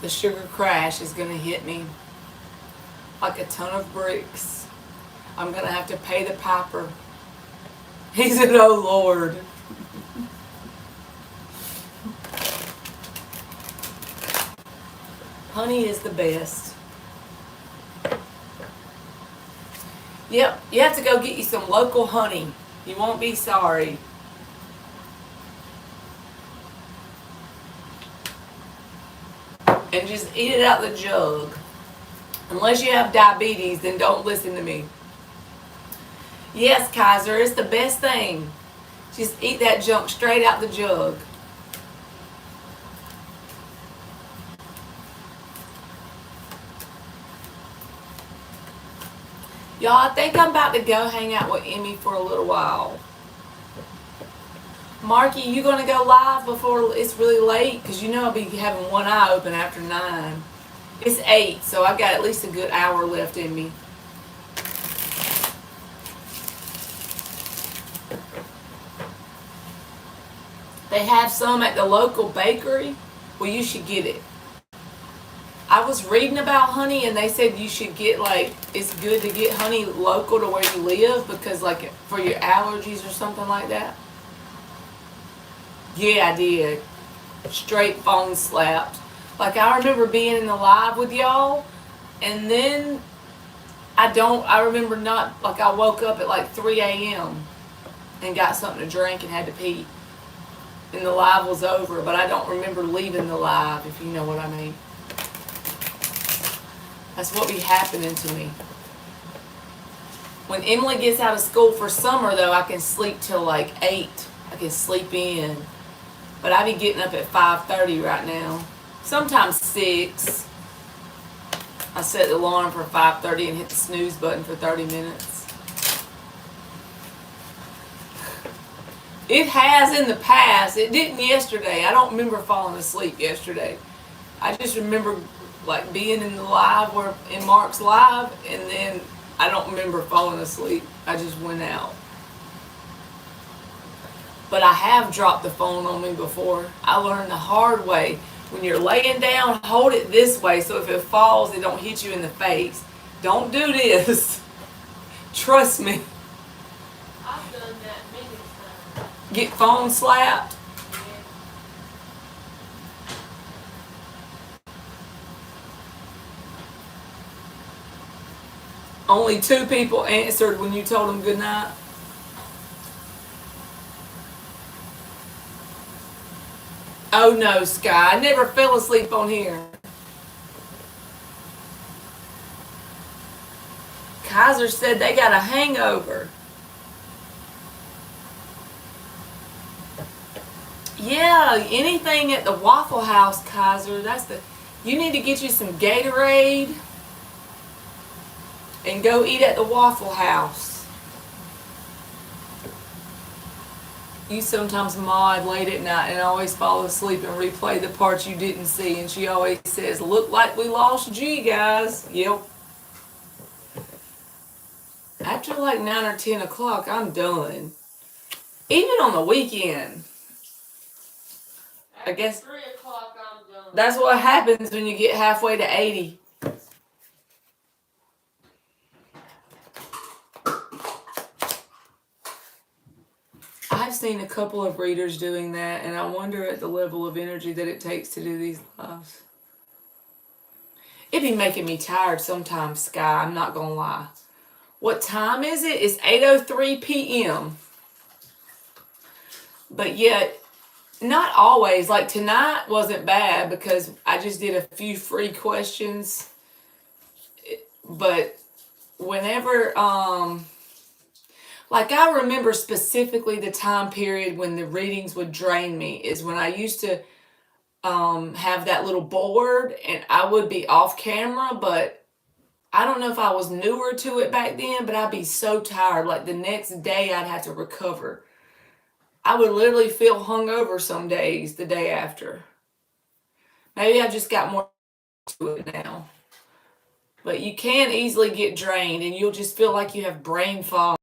The sugar crash is gonna hit me like a ton of bricks. I'm gonna have to pay the piper. He said, "Oh Lord." Honey is the best. Yep, you have to go get you some local honey. You won't be sorry. And just eat it out the jug. Unless you have diabetes, then don't listen to me. Yes, Kaiser, it's the best thing. Just eat that junk straight out the jug. Y'all, I think I'm about to go hang out with Emmy for a little while. Marky, you gonna go live before it's really late? Because you know I'll be having one eye open after 9. It's 8, so I've got at least a good hour left in me. They have some at the local bakery. Well, you should get it. I was reading about honey and they said you should get, like, it's good to get honey local to where you live because, like, for your allergies or something like that. Yeah, I did. Straight phone slapped. Like, I remember being in the live with y'all, and then I remember not, like, I woke up at like 3 a.m. and got something to drink and had to pee. And the live was over, but I don't remember leaving the live, if you know what I mean. That's what be happening to me. When Emily gets out of school for summer, though, I can sleep till like 8. I can sleep in. But I be getting up at 5:30 right now. Sometimes 6. I set the alarm for 5:30 and hit the snooze button for 30 minutes. It has in the past. It didn't yesterday. I don't remember falling asleep yesterday. I just remember like being in the live where in Mark's live, and then I don't remember falling asleep. I just went out. But I have dropped the phone on me before. I learned the hard way. When you're laying down, hold it this way so if it falls, it don't hit you in the face. Don't do this. Trust me. I've done that many times. Get phone slapped. Only 2 people answered when you told them good night. Oh no, Sky. I never fell asleep on here. Kaiser said they got a hangover. Yeah, anything at the Waffle House, Kaiser. You need to get you some Gatorade and go eat at the Waffle House. You sometimes mod late at night and always fall asleep and replay the parts you didn't see. And she always says, "Look like we lost G, guys." Yep. After like 9 or 10 o'clock, I'm done. Even on the weekend. I guess 3 o'clock, I'm done. that's what happens when you get halfway to 80. I've seen a couple of readers doing that, and I wonder at the level of energy that it takes to do these lives. It be making me tired sometimes, Sky. I'm not gonna lie. What time is it? It's 8:03 p.m. But yet, not always. Like tonight wasn't bad because I just did a few free questions. But whenever, like I remember specifically the time period when the readings would drain me is when I used to have that little board and I would be off camera, but I don't know if I was newer to it back then, but I'd be so tired. Like the next day I'd have to recover. I would literally feel hungover some days the day after. Maybe I've just got more to it now. But you can easily get drained and you'll just feel like you have brain fog.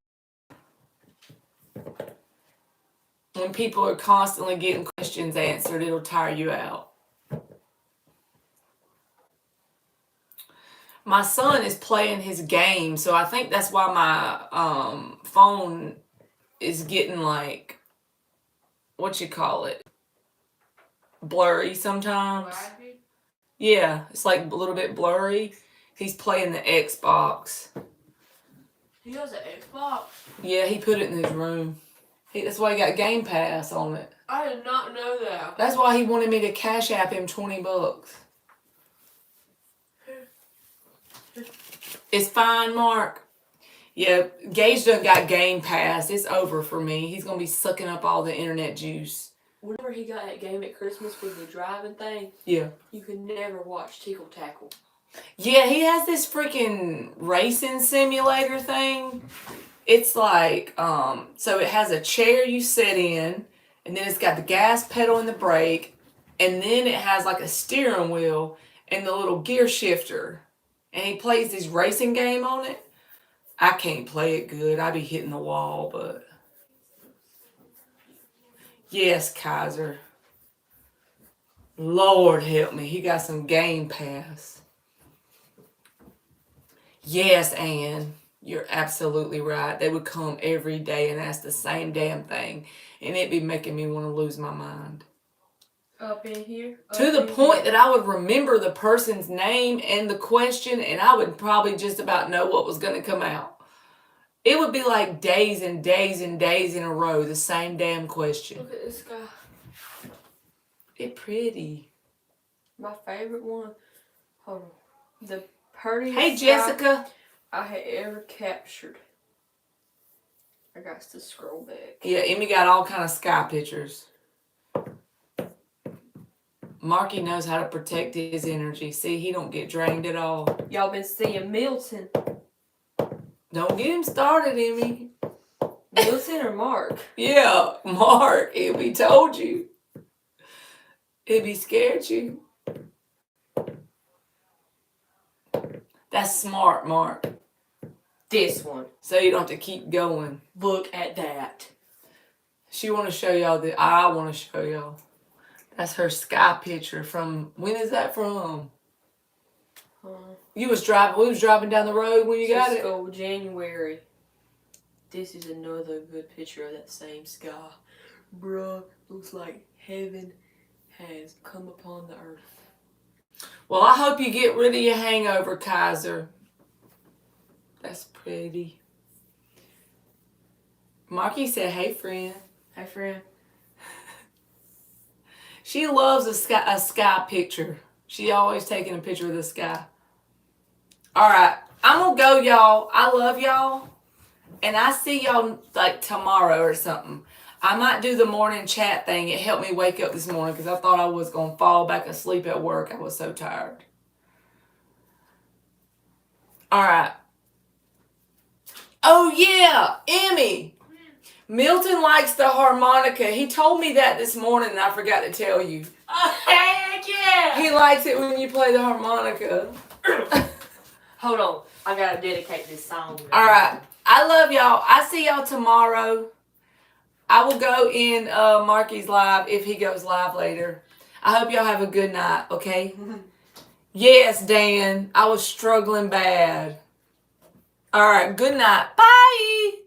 When people are constantly getting questions answered, it'll tire you out. My son is playing his game, so I think that's why my phone is getting like, what you call it, blurry sometimes. Flashy? Yeah, it's like a little bit blurry. He's playing the Xbox. He has an Xbox? Yeah, he put it in his room. That's why he got Game Pass on it. I did not know that. That's why he wanted me to cash app him $20. It's fine, Mark. Yeah, Gage done got Game Pass. It's over for me. He's gonna be sucking up all the internet juice. Whenever he got that game at Christmas with the driving thing, Yeah. you could never watch Tickle Tackle. Yeah, he has this freaking racing simulator thing. It's like, so it has a chair you sit in, and then it's got the gas pedal and the brake, and then it has like a steering wheel and the little gear shifter. And he plays this racing game on it. I can't play it good. I be hitting the wall, but yes, Kaiser. Lord help me. He got some Game Pass. Yes, Ann. You're absolutely right. They would come every day and ask the same damn thing. And it'd be making me want to lose my mind. Up in here? To the point that I would remember the person's name and the question, and I would probably just about know what was going to come out. It would be like days and days and days in a row, the same damn question. Look at this guy. It's pretty. My favorite one. Hold on. The prettiest Hey, Jessica. I had ever captured. I got to scroll back. Yeah, Emmy got all kind of sky pictures. Marky knows how to protect his energy. See, he don't get drained at all. Y'all been seeing Milton. Don't get him started, Emmy. Milton or Mark? Yeah, Mark. Emmy told you. Emmy scared you. That's smart, Mark. This one. So you don't have to keep going. Look at that. She want to show y'all I want to show y'all. That's her sky picture from, when is that from? We was driving down the road when you got it? Oh, January. This is another good picture of that same sky. Bruh, looks like heaven has come upon the earth. Well, I hope you get rid of your hangover, Kaiser. That's pretty. Marky said, hey, friend. Hey, friend. She loves a sky picture. She always taking a picture of the sky. All right. I'm going to go, y'all. I love y'all. And I see y'all like tomorrow or something. I might do the morning chat thing. It helped me wake up this morning because I thought I was going to fall back asleep at work. I was so tired. All right. Oh, yeah. Emmy. Milton likes the harmonica. He told me that this morning and I forgot to tell you. Oh, heck yeah! He likes it when you play the harmonica. Hold on. I got to dedicate this song. All right. I love y'all. I see y'all tomorrow. I will go in Marky's live if he goes live later. I hope y'all have a good night, okay? Yes, Dan. I was struggling bad. All right. Good night. Bye.